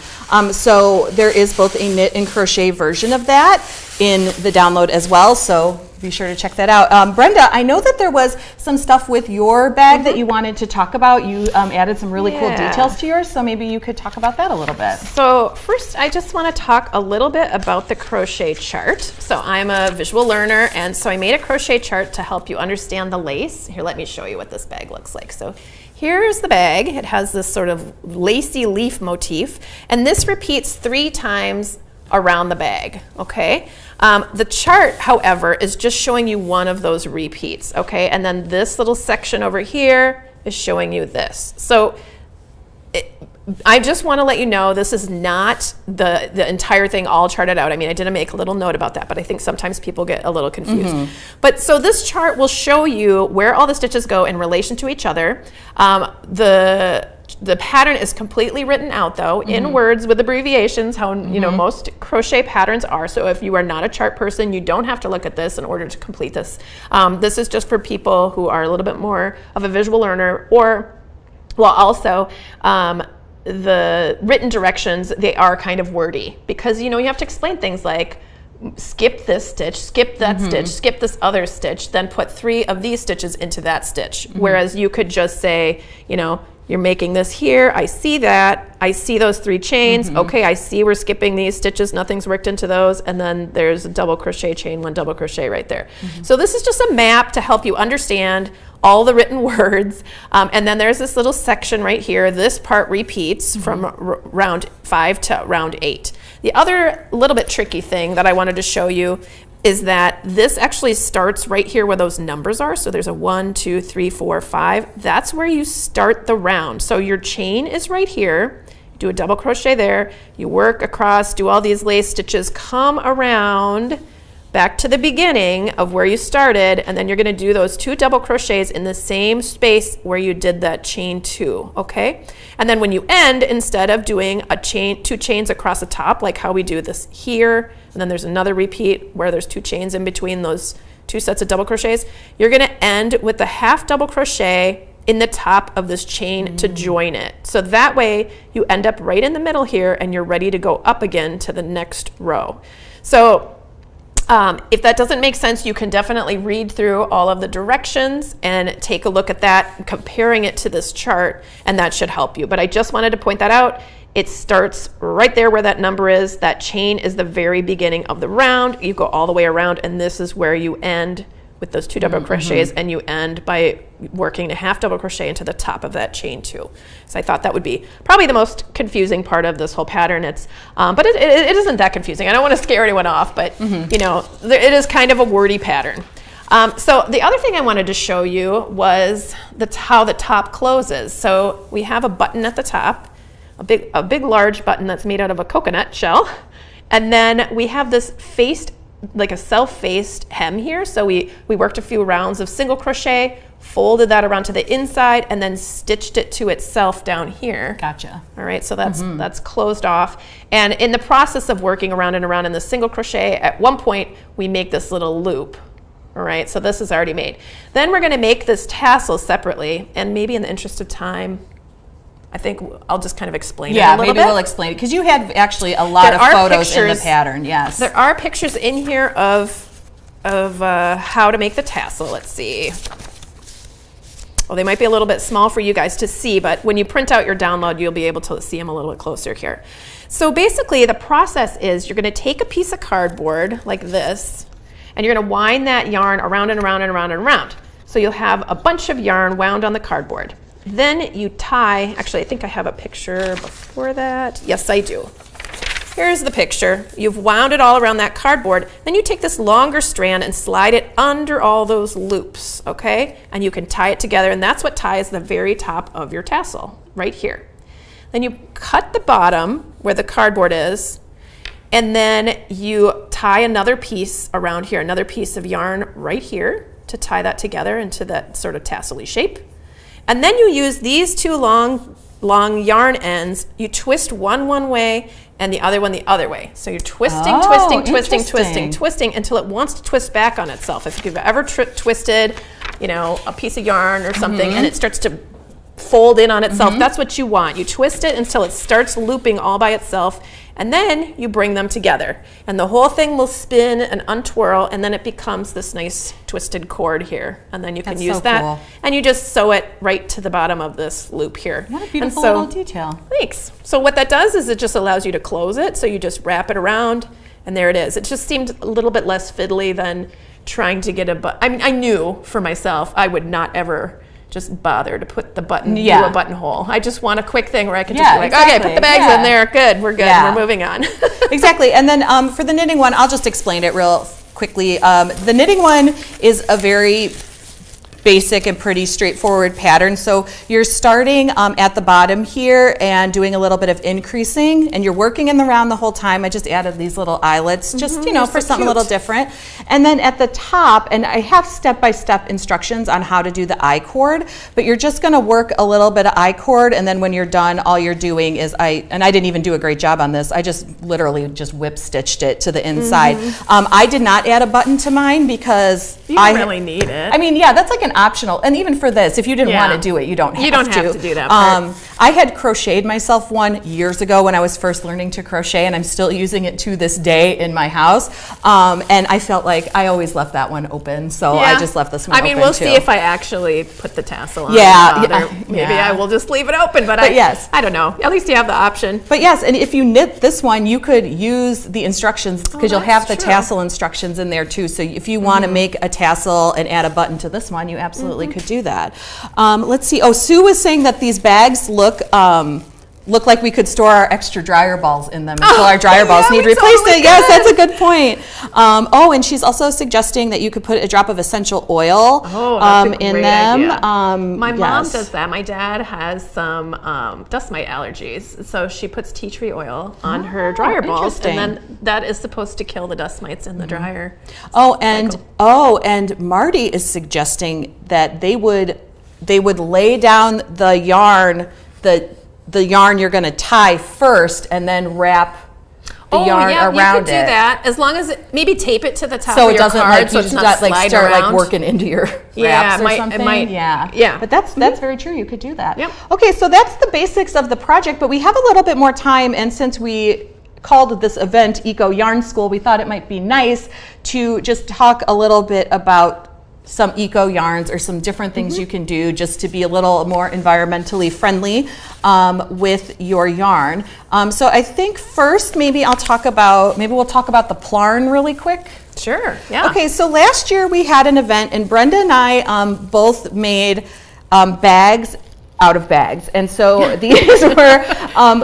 So there is both a knit and crochet version of that in the download as well, so be sure to check that out. Brenda, I know that there was some stuff with your bag that you wanted to talk about. You added some really cool details to yours, so maybe you could talk about that a little bit. So first, I just want to talk a little bit about the crochet chart. So I'm a visual learner, and so I made a crochet chart to help you understand the lace. Here, let me show you what this bag looks like. So here's the bag. It has this sort of lacy leaf motif, and this repeats 3 times around the bag, okay? The chart, however, is just showing you one of those repeats, okay? And then this little section over here is showing you this. So I just want to let you know this is not the entire thing all charted out. I mean, I didn't make a little note about that, but I think sometimes people get a little confused. But so this chart will show you where all the stitches go in relation to each other. The pattern is completely written out, though, in words with abbreviations, how most crochet patterns are. So if you are not a chart person, you don't have to look at this in order to complete this. This is just for people who are a little bit more of a visual learner, or, well, also, the written directions, they are kind of wordy, because you have to explain things like skip this stitch, skip that stitch, skip this other stitch, then put 3 of these stitches into that stitch. Whereas you could just say, you're making this here, I see that, I see those 3 chains, okay, I see we're skipping these stitches, nothing's worked into those, and then there's a double crochet chain, 1 double crochet right there. So this is just a map to help you understand all the written words, and then there's this little section right here. This part repeats from round 5 to round 8. The other little bit tricky thing that I wanted to show you is that this actually starts right here where those numbers are. So there's a 1, 2, 3, 4, 5. That's where you start the round. So your chain is right here. You do a double crochet there. You work across, do all these lace stitches, come around back to the beginning of where you started, and then you're going to do those 2 double crochets in the same space where you did that chain 2, okay? And then when you end, instead of doing a chain, 2 chains across the top, like how we do this here, and then there's another repeat where there's 2 chains in between those 2 sets of double crochets, you're going to end with the half double crochet in the top of this chain to join it. So that way you end up right in the middle here, and you're ready to go up again to the next row. So if that doesn't make sense, you can definitely read through all of the directions and take a look at that, comparing it to this chart, and that should help you. But I just wanted to point that out. It starts right there where that number is. That chain is the very beginning of the round. You go all the way around, and this is where you end with those 2 double crochets, and you end by working a half double crochet into the top of that chain 2. So I thought that would be probably the most confusing part of this whole pattern. It's, but it isn't that confusing. I don't want to scare anyone off, but it is kind of a wordy pattern. So the other thing I wanted to show you was how the top closes. So we have a button at the top, a big large button that's made out of a coconut shell, and then we have this faced, like a self-faced hem here. So we worked a few rounds of single crochet, folded that around to the inside, and then stitched it to itself down here. Gotcha. All right, so that's closed off. And in the process of working around and around in the single crochet, at one point we make this little loop. All right, so this is already made. Then we're gonna make this tassel separately, and maybe in the interest of time, I think I'll just kind of explain it a little bit. Yeah, maybe we'll explain it, because you had actually a lot of photos in the pattern. Yes, there are pictures in here of how to make the tassel. Let's see. Well, they might be a little bit small for you guys to see, but when you print out your download, you'll be able to see them a little bit closer here. So basically, the process is you're going to take a piece of cardboard like this, and you're going to wind that yarn around and around and around and around. So you'll have a bunch of yarn wound on the cardboard. Then you tie, actually I think I have a picture before that. Yes, I do. here's the picture. You've wound it all around that cardboard. Then you take this longer strand and slide it under all those loops, okay? And you can tie it together, and that's what ties the very top of your tassel, right here. Then you cut the bottom where the cardboard is, and then you tie another piece around here, another piece of yarn right here to tie that together into that sort of tassel-y shape. And then you use these two long yarn ends. You twist one way and the other one the other way. So you're twisting, twisting until it wants to twist back on itself. If you've ever twisted, you know, a piece of yarn or something and it starts to fold in on itself, that's what you want. You twist it until it starts looping all by itself, and then you bring them together. And the whole thing will spin and untwirl, and then it becomes this nice twisted cord here. And then you can use that, cool. And you just sew it right to the bottom of this loop here. What a beautiful little detail. Thanks. So what that does is it just allows you to close it, so you just wrap it around, and there it is. It just seemed a little bit less fiddly than trying to get I mean, I knew for myself I would not ever just bother to put the button through a buttonhole. I just want a quick thing where I can just be like, okay, put the bags in there, good, we're good, we're moving on. Exactly, and then for the knitting one, I'll just explain it real quickly. The knitting one is a very basic and pretty straightforward pattern. So you're starting at the bottom here and doing a little bit of increasing, and you're working in the round the whole time. I just added these little eyelets, just you know, for something a little different. And then at the top, and I have step-by-step instructions on how to do the I-cord, but you're just going to work a little bit of I-cord, and then when you're done, all you're doing is I didn't even do a great job on this. I just literally just whip stitched it to the inside. I did not add a button to mine because you don't really need it. I mean, yeah, that's like an optional, and even for this, if you didn't want to do it, you don't have to do that part. I had crocheted myself one years ago when I was first learning to crochet, and I'm still using it to this day in my house, and I felt like I always left that one open, so I just left this one open. I mean, we'll see if I actually put the tassel on. Maybe I will just leave it open, but yes, I don't know. At least you have the option. But yes, and if you knit this one, you could use the instructions, because you'll have the tassel instructions in there too, so if you want to make a tassel and add a button to this one, you absolutely could do that. Let's see. Oh, Sue was saying that these bags look like we could store our extra dryer balls in them until our dryer balls need replacement. Totally yes, that's a good point. Oh, and she's also suggesting that you could put a drop of essential oil in them. My mom does that. My dad has some dust mite allergies, so she puts tea tree oil on her dryer balls, and then that is supposed to kill the dust mites in the dryer. And Marty is suggesting that they would lay down the yarn, the yarn you're going to tie first, and then wrap the yarn around it. You could do that, as long as maybe tape it to the top of your card, so it's not sliding start around. Working into your wraps or something. But that's very true. You could do that. Yep. Okay, so that's the basics of the project, but we have a little bit more time, and since we called this event Eco Yarn School, we thought it might be nice to just talk a little bit about some eco yarns or some different things you can do just to be a little more environmentally friendly with your yarn. So I think first maybe we'll talk about the plarn really quick. Sure, yeah. Okay, so last year we had an event, and Brenda and I both made bags out of bags. And so these were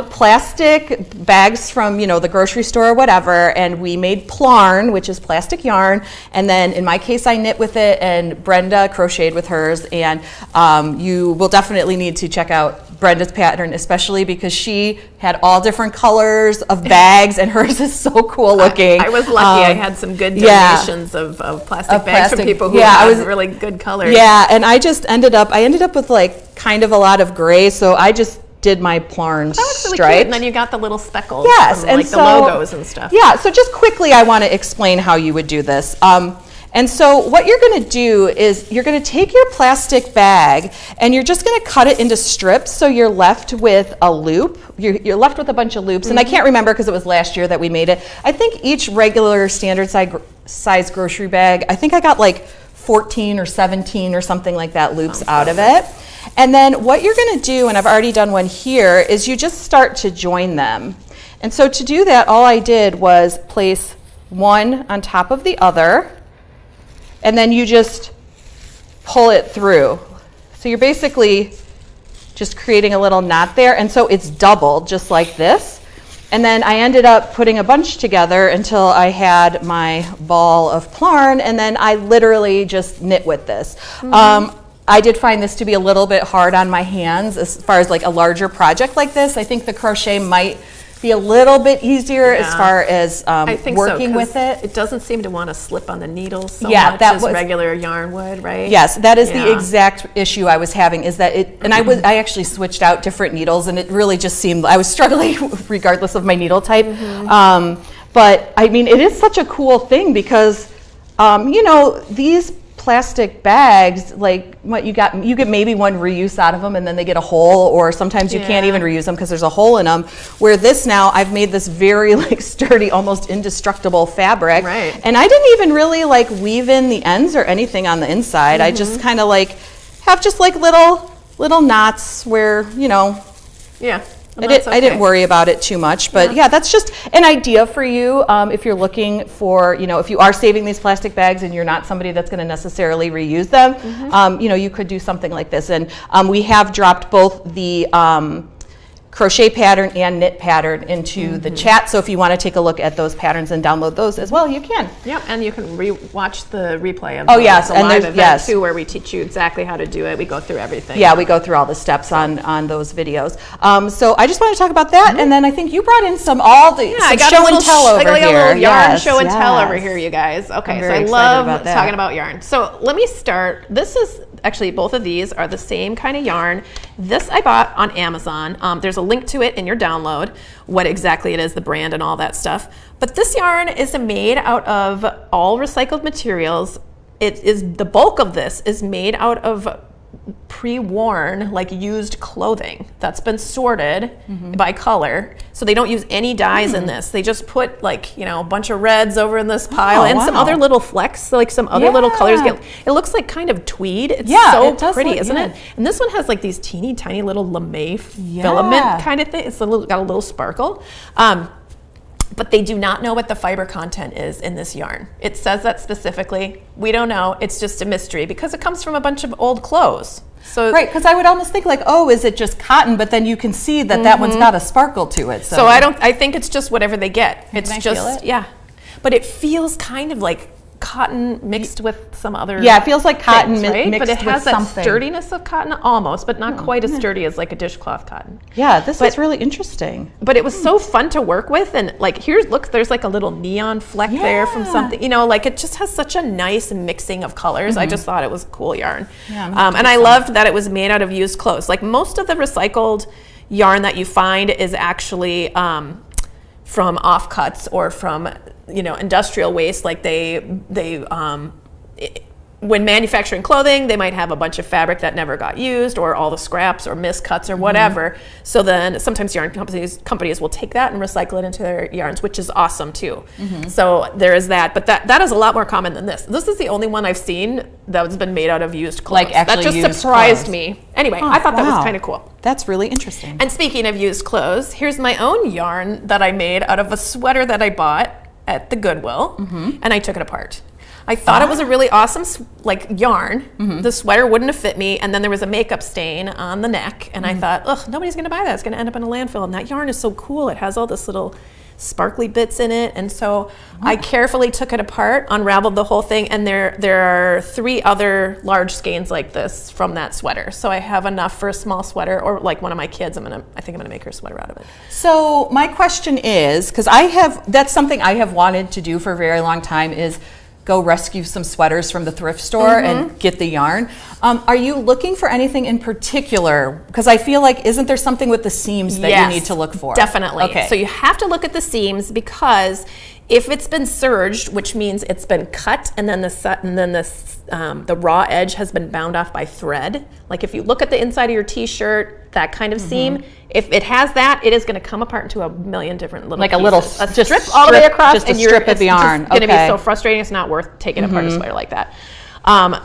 plastic bags from, the grocery store or whatever, and we made plarn, which is plastic yarn, and then in my case I knit with it, and Brenda crocheted with hers, and you will definitely need to check out Brenda's pattern, especially because she had all different colors of bags, and hers is so cool looking. I was lucky. I had some good donations of plastic bags from people who had really good colors. Yeah, and I ended up with like kind of a lot of gray, so I just did my plarn stripe. Really cute. And then you got the little speckles from, and the logos and stuff. Yeah, so just quickly I want to explain how you would do this. And so what you're going to do is you're going to take your plastic bag and you're just going to cut it into strips, so you're left with a loop. You're left with a bunch of loops, and I can't remember because it was last year that we made it. I think each regular standard size grocery bag, I think I got like 14 or 17 or something like that loops out of it. And then what you're going to do, and I've already done one here, is you just start to join them. And so to do that, all I did was place one on top of the other, and then you just pull it through. So you're basically just creating a little knot there, and so it's doubled just like this. And then I ended up putting a bunch together until I had my ball of plarn, and then I literally just knit with this. I did find this to be a little bit hard on my hands as far as like a larger project like this. I think the crochet might be a little bit easier as far as I think working so, with it. It doesn't seem to want to slip on the needles so Yeah, much that as was- regular yarn would, right? Yes, that is the Yeah. exact issue I was having, is that it, and I actually switched out different needles, and it really just seemed, I was struggling regardless of my needle type. But I mean, it is such a cool thing because, you know, these plastic bags, like what you get maybe one reuse out of them, and then they get a hole, or sometimes you can't even reuse them because there's a hole in them. Where this now, I've made this very like sturdy, almost indestructible fabric, Right. and I didn't even really like weave in the ends or anything on the inside. I just kind of like have just like little knots where, you know, Yeah. Well, I didn't worry about it too much, but yeah, that's just an idea for you if you're looking for, you know, if you are saving these plastic bags and you're not somebody that's going to necessarily reuse them, you know, you could do something like this. And we have dropped both the crochet pattern and knit pattern into the chat, so if you want to take a look at those patterns and download those as well, you can. Yeah, and you can watch the replay of yes, the and live there's- event yes. too, where we teach you exactly how to do it. We go through everything. Yeah, we go through all the steps on those videos. So I just want to talk about that, and then I think you brought in some I got show a little and tell over I got here. a little yarn Yes, show and tell yes. over here, you guys. Okay, I'm so very I excited love about that. talking about yarn. So let me start. This is actually, both of these are the same kind of yarn. This I bought on Amazon. There's a link to it in your download, what exactly it is, the brand and all that stuff. But this yarn is made out of all recycled materials. It is, the bulk of this is made out of pre-worn, like used clothing that's been sorted by color. So they don't use any dyes in this. They just put like, you know, a bunch of reds over in this pile and some other little flecks, like some other little colors. It looks like kind of tweed. It's so it does pretty, look- isn't it? And this one has like these teeny tiny little lame filament kind of thing. It's got a little sparkle. But they do not know what the fiber content is in this yarn. It says that specifically. We don't know. It's just a mystery because it comes from a bunch of old clothes. So Right, because I would almost think like, oh, is it just cotton? But then you can see that that one's got a sparkle to it. So I think it's just whatever they get. It's I just feel it? yeah. But it feels kind of like cotton mixed with some other Yeah, it feels like cotton things, right? mixed But it has with that something. sturdiness of cotton almost, but not quite as sturdy as like a dishcloth cotton. Yeah, this is really interesting. But it was so fun to work with, and like look, there's like a little neon fleck there from something, you know, like it just has such a nice mixing of colors. I just thought it was cool yarn. Yeah, and I loved that it was made out of used clothes. Like most of the recycled yarn that you find is actually from offcuts or from, you know, industrial waste. Like when manufacturing clothing, they might have a bunch of fabric that never got used, or all the scraps or miscuts or whatever. So then sometimes yarn companies will take that and recycle it into their yarns, which is awesome too. So there is that, but that is a lot more common than this. This is the only one I've seen that's been made out of used clothes. Like actually that just used surprised clothes. me. Anyway, I thought that was kind of cool. That's really interesting. And speaking of used clothes, here's my own yarn that I made out of a sweater that I bought at the Goodwill, and I took it apart. I thought it was a really awesome like yarn. The sweater wouldn't have fit me, and then there was a makeup stain on the neck, and I thought, ugh, nobody's gonna buy that. It's gonna end up in a landfill. And that yarn is so cool. It has all this little sparkly bits in it, and so I carefully took it apart, unraveled the whole thing, and there are 3 other large skeins like this from that sweater. So I have enough for a small sweater, or like one of my kids. I think I'm gonna make her a sweater out of it. So my question is, because that's something I have wanted to do for a very long time, is go rescue some sweaters from the thrift store and get the yarn. Are you looking for anything in particular? Because I feel like, isn't there something with the seams that you need to look for? Definitely. Okay. So you have to look at the seams, because if it's been serged, which means it's been cut, and then the raw edge has been bound off by thread. Like if you look at the inside of your T-shirt, that kind of seam, if it has that, it is going to come apart into a million different little Like a pieces. little strip all the way across, just a and strip of yarn. It's going to be Okay. so frustrating. It's not worth taking apart a sweater like that.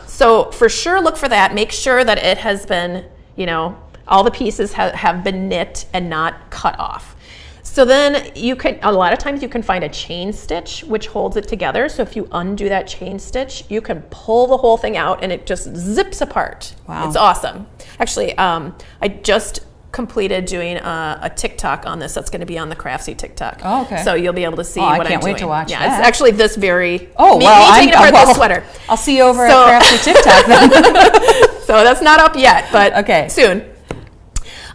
So for sure, look for that. Make sure that it has been, you know, all the pieces have been knit and not cut off. So then a lot of times you can find a chain stitch which holds it together. So if you undo that chain stitch, you can pull the whole thing out and it just zips apart. Wow. It's awesome. Actually, I just completed doing a TikTok on this that's going to be on the Craftsy TikTok. Oh, okay. So you'll be able to see I what I'm can't doing. wait to watch yeah, that. It's actually this very, me I'm taking apart well, this sweater. I'll see you over at Craftsy TikTok then. So that's not up yet, but okay. soon.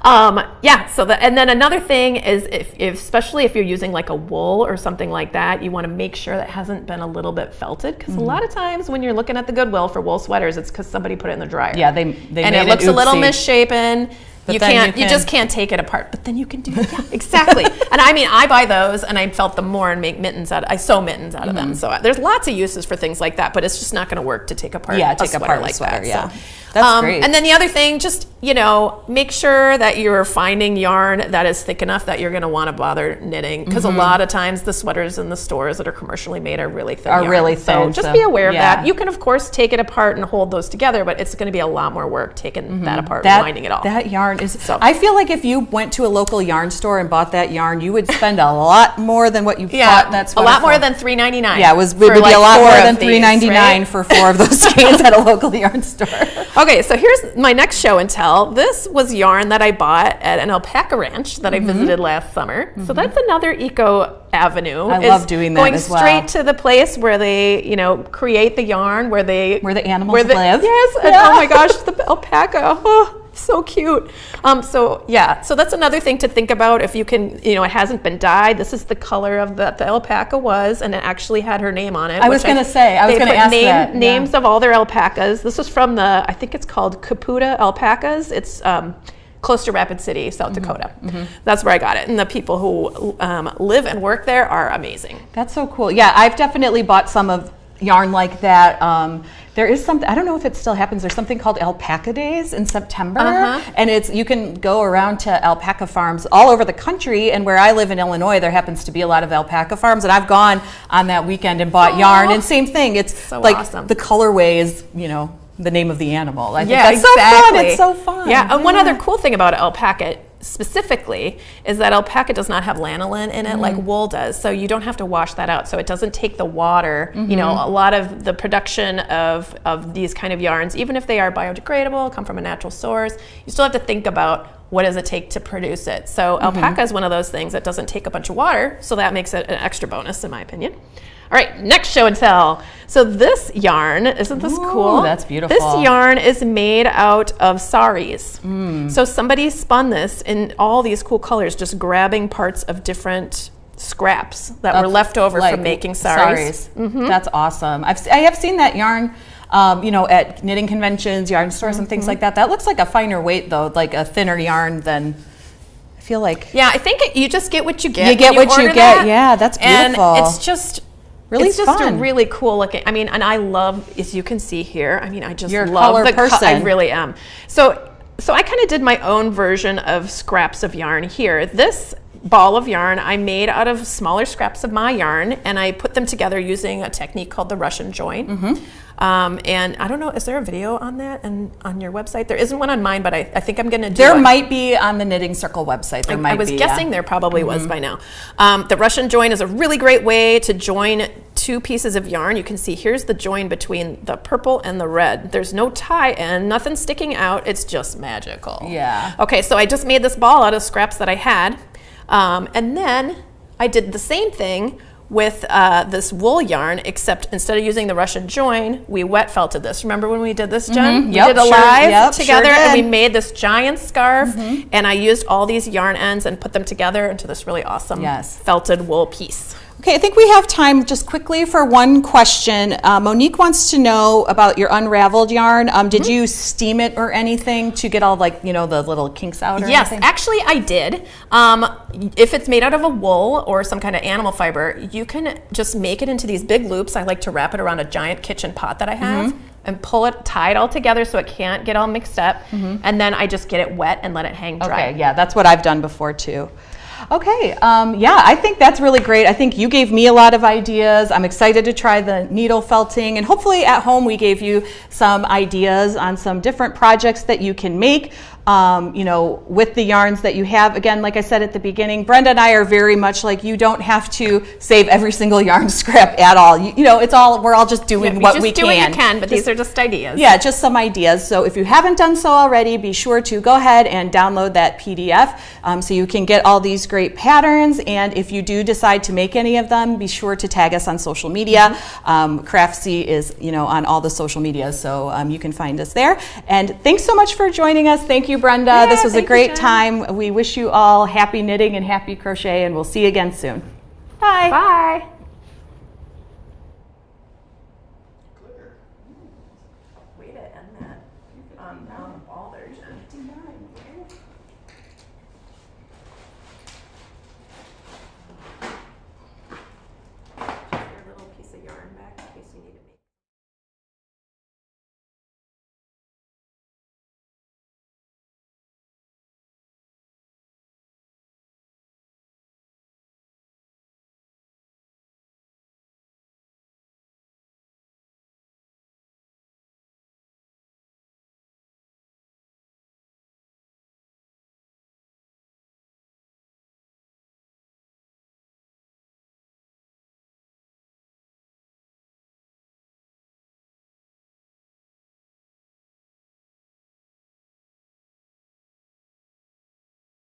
So and then another thing is if especially if you're using like a wool or something like that, you want to make sure that hasn't been a little bit felted, because a lot of times when you're looking at the Goodwill for wool sweaters, it's because somebody put it in the dryer. Yeah, they and made it looks a little oopsie. misshapen. But You just can't take it apart. But then you can do exactly. And I mean, I buy those and I felt them more and make mittens out. I sew mittens out of them. So there's lots of uses for things like that. But it's just not going to work to take apart. Yeah, a take sweater apart like a sweater. that. Yeah, So, that's great. And then the other thing, just make sure that you're finding yarn that is thick enough that you're going to want to bother knitting, because a lot of times the sweaters in the stores that are commercially made are really thin. So just be aware of that. You can of course take it apart and hold those together, but it's going to be a lot more work taking that apart and winding it all. That yarn is. I feel like if you went to a local yarn store and bought that yarn, you would spend a lot more than what you bought that sweater. A lot more than $3.99. Yeah, it would be a lot more than $3.99 for 4 of those skeins at a local yarn store. Okay, so here's my next show and tell. This was yarn that I bought at an alpaca ranch that I visited last summer. So that's another eco avenue. I love doing that as well. Going straight to the place where they, create the yarn, where the animals live. Yes, and oh my gosh, the alpaca. Oh, so cute. So that's another thing to think about. If you can, it hasn't been dyed. This is the color of the alpaca was, and it actually had her name on it. I was going to ask that. Names of all their alpacas. This was from I think it's called Caputa Alpacas. It's close to Rapid City, South Dakota. That's where I got it. And the people who live and work there are amazing. That's so cool. Yeah, I've definitely bought some of yarn like that. There is something, I don't know if it still happens, there's something called Alpaca Days in September, and you can go around to alpaca farms all over the country, and where I live in Illinois, there happens to be a lot of alpaca farms, and I've gone on that weekend and bought yarn, and same thing, it's so like awesome. The colorway is, the name of the animal. I think that's exactly. So fun. It's so fun. Yeah, and one other cool thing about alpaca specifically is that alpaca does not have lanolin in it like wool does, so you don't have to wash that out, so it doesn't take the water. A lot of the production of these kind of yarns, even if they are biodegradable, come from a natural source, you still have to think about what does it take to produce it. So alpaca is one of those things that doesn't take a bunch of water, so that makes it an extra bonus in my opinion. All right, next show and tell. So this yarn, isn't this cool? That's beautiful. This yarn is made out of saris. So somebody spun this in all these cool colors, just grabbing parts of different scraps that were left over from making saris. That's awesome. I have seen that yarn, at knitting conventions, yarn stores, and things like that. That looks like a finer weight though, like a thinner yarn than. I feel like. Yeah, I think you just get what you get. You get what you get. Yeah, that's beautiful. And it's just. It's just a really cool looking. I mean, and I love, as you can see here. I mean, I just love the color. I really am. So I kind of did my own version of scraps of yarn here. This ball of yarn I made out of smaller scraps of my yarn, and I put them together using a technique called the Russian join. And I don't know, is there a video on that and on your website? There isn't one on mine, but I think I'm going to do There might be on the Knitting Circle website. I was guessing there probably was by now. The Russian join is a really great way to join 2 pieces of yarn. You can see here's the join between the purple and the red. There's no tie-in, nothing sticking out. It's just magical. Yeah. Okay, so I just made this ball out of scraps that I had. And then I did the same thing with this wool yarn, except instead of using the Russian join, we wet felted this. Remember when we did this, Jen? We did a live together, and we made this giant scarf, and I used all these yarn ends and put them together into this really awesome felted wool piece. Okay, I think we have time just quickly for one question. Monique wants to know about your unraveled yarn. Did you steam it or anything to get all the little kinks out or anything? Yes, actually I did. If it's made out of a wool or some kind of animal fiber, you can just make it into these big loops. I like to wrap it around a giant kitchen pot that I have and pull it, tie it all together so it can't get all mixed up. And then I just get it wet and let it hang dry. Okay, yeah, that's what I've done before too. Okay, I think that's really great. I think you gave me a lot of ideas. I'm excited to try the needle felting, and hopefully at home we gave you some ideas on some different projects that you can make. you know, with the yarns that you have. Again, like I said at the beginning, Brenda and I are very much like, you don't have to save every single yarn scrap at all. You know, it's all, we're all just doing what we can. Just do what you can, but these are just ideas. Yeah, just some ideas. So if you haven't done so already, be sure to go ahead and download that PDF so you can get all these great patterns. And if you do decide to make any of them, be sure to tag us on social media. Craftsy is, you know, on all the social media, so you can find us there. And thanks so much for joining us. Thank you, Brenda. Yeah, this was a thank you, great Jen. time. We wish you all happy knitting and happy crochet, and we'll see you again soon. Bye. Bye.